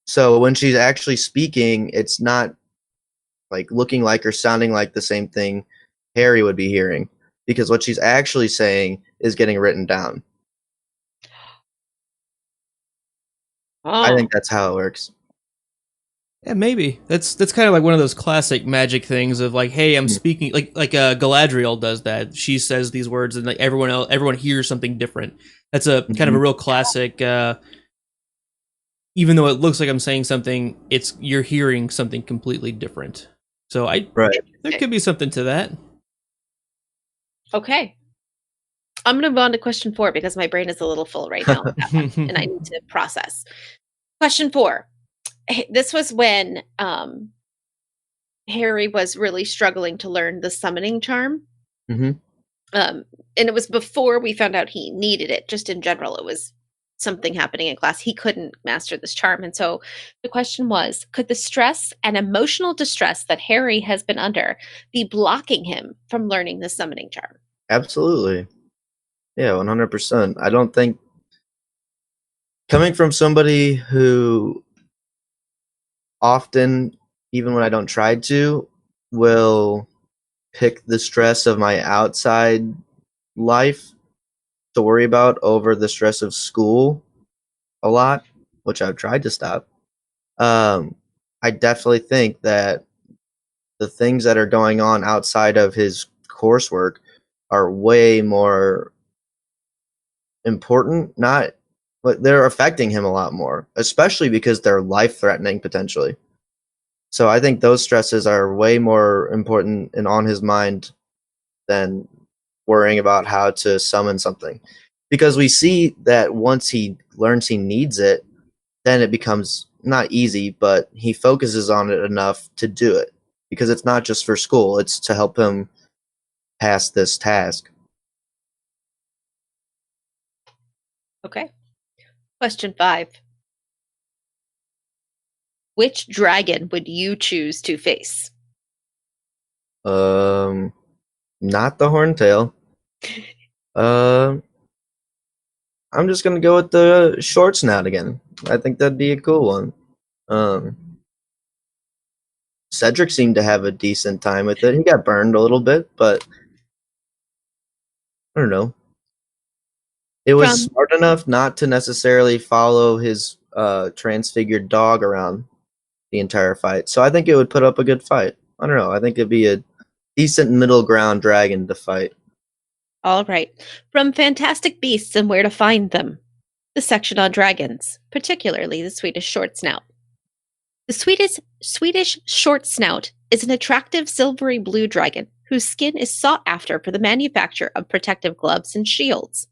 So when she's actually speaking, it's not like looking like or sounding like the same thing Harry would be hearing, because what she's actually saying is getting written down. I think that's how it works. Yeah, maybe that's kind of like one of those classic magic things of like, hey, I'm speaking like Galadriel does that. She says these words, and like everyone hears something different. That's a kind of a real classic. Even though it looks like I'm saying something, you're hearing something completely different. So there could be something to that. Okay. I'm going to move on to question 4 because my brain is a little full right now and I need to process. Question 4. This was when Harry was really struggling to learn the summoning charm. And it was before we found out he needed it. Just in general, it was something happening in class. He couldn't master this charm. And so the question was, could the stress and emotional distress that Harry has been under be blocking him from learning the summoning charm? Absolutely. Yeah, 100%. I don't think, coming from somebody who often, even when I don't try to, will pick the stress of my outside life to worry about over the stress of school a lot, which I've tried to stop. I definitely think that the things that are going on outside of his coursework are way more important, not, but they're affecting him a lot more, especially because they're life-threatening potentially. So I think those stresses are way more important and on his mind than worrying about how to summon something. Because we see that once he learns he needs it, then it becomes not easy, but he focuses on it enough to do it. Because it's not just for school, it's to help him pass this task. Okay. Question 5. Which dragon would you choose to face? Not the Horntail. I'm just gonna go with the short snout again. I think that'd be a cool one. Cedric seemed to have a decent time with it. He got burned a little bit, but I don't know. It was smart enough not to necessarily follow his transfigured dog around the entire fight. So I think it would put up a good fight. I don't know. I think it'd be a decent middle ground dragon to fight. All right. From Fantastic Beasts and Where to Find Them, the section on dragons, particularly the Swedish short snout. The Swedish short snout is an attractive silvery blue dragon whose skin is sought after for the manufacture of protective gloves and shields.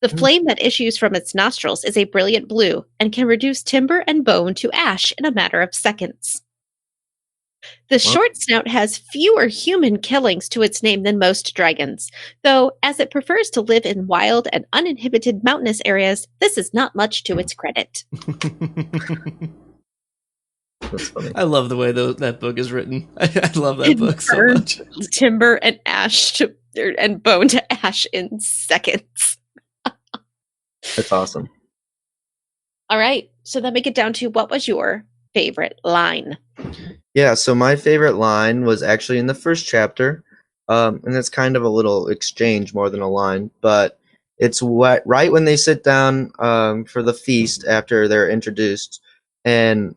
The flame that issues from its nostrils is a brilliant blue and can reduce timber and bone to ash in a matter of seconds. The short snout has fewer human killings to its name than most dragons, though as it prefers to live in wild and uninhibited mountainous areas, this is not much to its credit. That's funny. I love the way that book is written. I love that book so much. Timber and ash and bone to ash in seconds. That's awesome. All right, so then we get down to, what was your favorite line? Yeah, so my favorite line was actually in the first chapter. And it's kind of a little exchange more than a line, but it's right when they sit down for the feast after they're introduced, and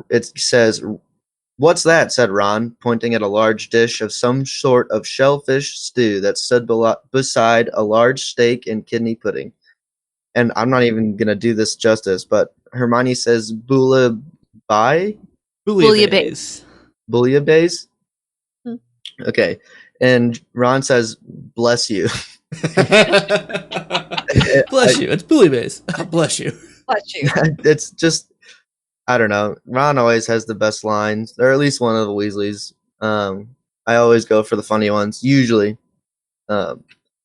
it says, "What's that?" said Ron, pointing at a large dish of some sort of shellfish stew that stood beside a large steak and kidney pudding. And I'm not even gonna do this justice, but Hermione says bouillabaisse? Bouillabaisse. Bouillabaisse? Hmm. Okay. And Ron says, "Bless you." Bless you. It's bouillabaisse. Bless you. Bless you. It's just, I don't know. Ron always has the best lines, or at least one of the Weasleys. I always go for the funny ones, usually. I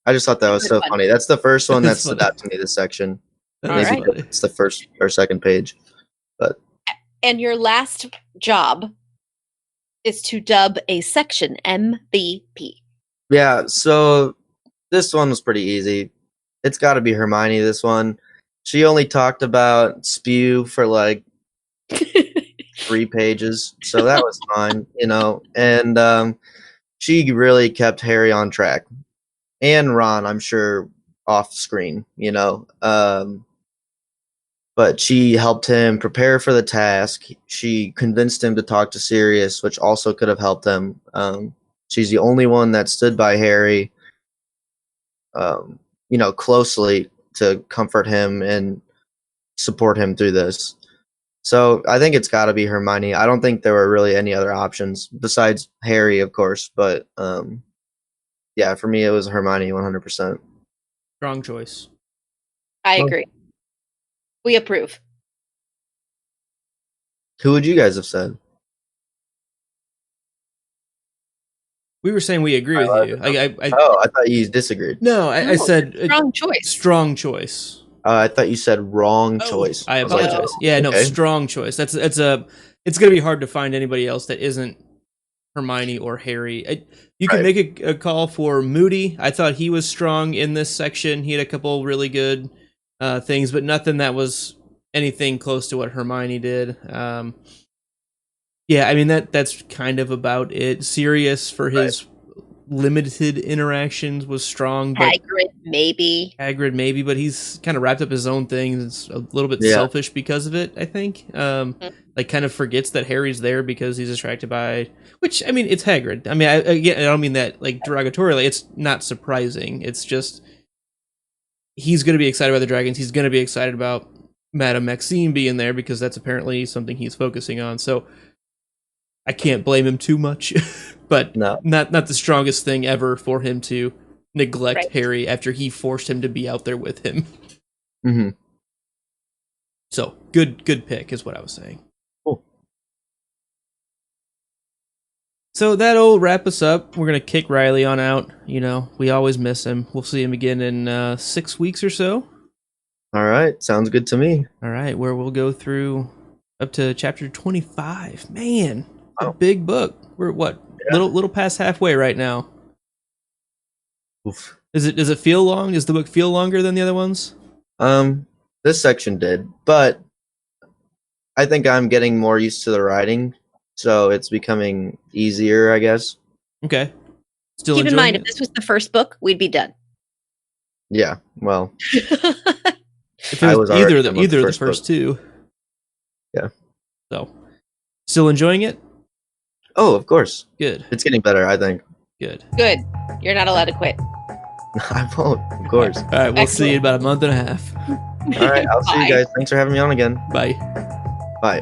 just thought that was so funny. That's the first one that stood out to me this section. Maybe it's the first or second page. But And your last job is to dub a section MVP. yeah, so this one was pretty easy. It's got to be Hermione, this one. She only talked about spew for like 3 pages, so that was fine, and she really kept Harry on track. And Ron, I'm sure, off screen, but she helped him prepare for the task. She convinced him to talk to Sirius, which also could have helped him. She's the only one that stood by Harry, closely to comfort him and support him through this. So I think it's got to be Hermione. I don't think there were really any other options besides Harry, of course. But yeah, for me, it was Hermione 100%. Strong choice. I agree. We approve. Who would you guys have said? We were saying we agree with you. I thought you disagreed. No, I said strong choice. Strong choice. I thought you said wrong choice. I apologize. No, strong choice. It's gonna be hard to find anybody else that isn't Hermione or Harry. You can make a call for Moody. I thought he was strong in this section. He had a couple really good things, but nothing that was anything close to what Hermione did. Yeah, I mean that's kind of about it. Sirius for his limited interactions was strong, but Hagrid maybe, but he's kind of wrapped up his own things. It's a little bit selfish because of it, I think. Like kind of forgets that Harry's there because he's attracted by, which I mean, it's Hagrid. I mean, I don't mean that like derogatorily. It's not surprising. It's just he's going to be excited about the dragons. He's going to be excited about Madame Maxime being there because that's apparently something he's focusing on. So I can't blame him too much, but not the strongest thing ever for him to neglect Harry after he forced him to be out there with him. Mm-hmm. So good pick is what I was saying. Cool. So that'll wrap us up. We're gonna kick Riley on out. We always miss him. We'll see him again in 6 weeks or so. All right, sounds good to me. All right, where we'll go through up to chapter 25. Man. A big book. We're little past halfway right now. Oof. Does it feel long? Does the book feel longer than the other ones? This section did, but I think I'm getting more used to the writing, so it's becoming easier, I guess. Okay. Still keep in mind, if this was the first book, we'd be done. Yeah, well. If it was either of the first two. Yeah. So, still enjoying it? Oh, of course. Good. It's getting better, I think. Good. You're not allowed to quit. I won't, of course. All right, we'll see you in about a month and a half. All right, I'll see you guys. Thanks for having me on again. Bye. Bye.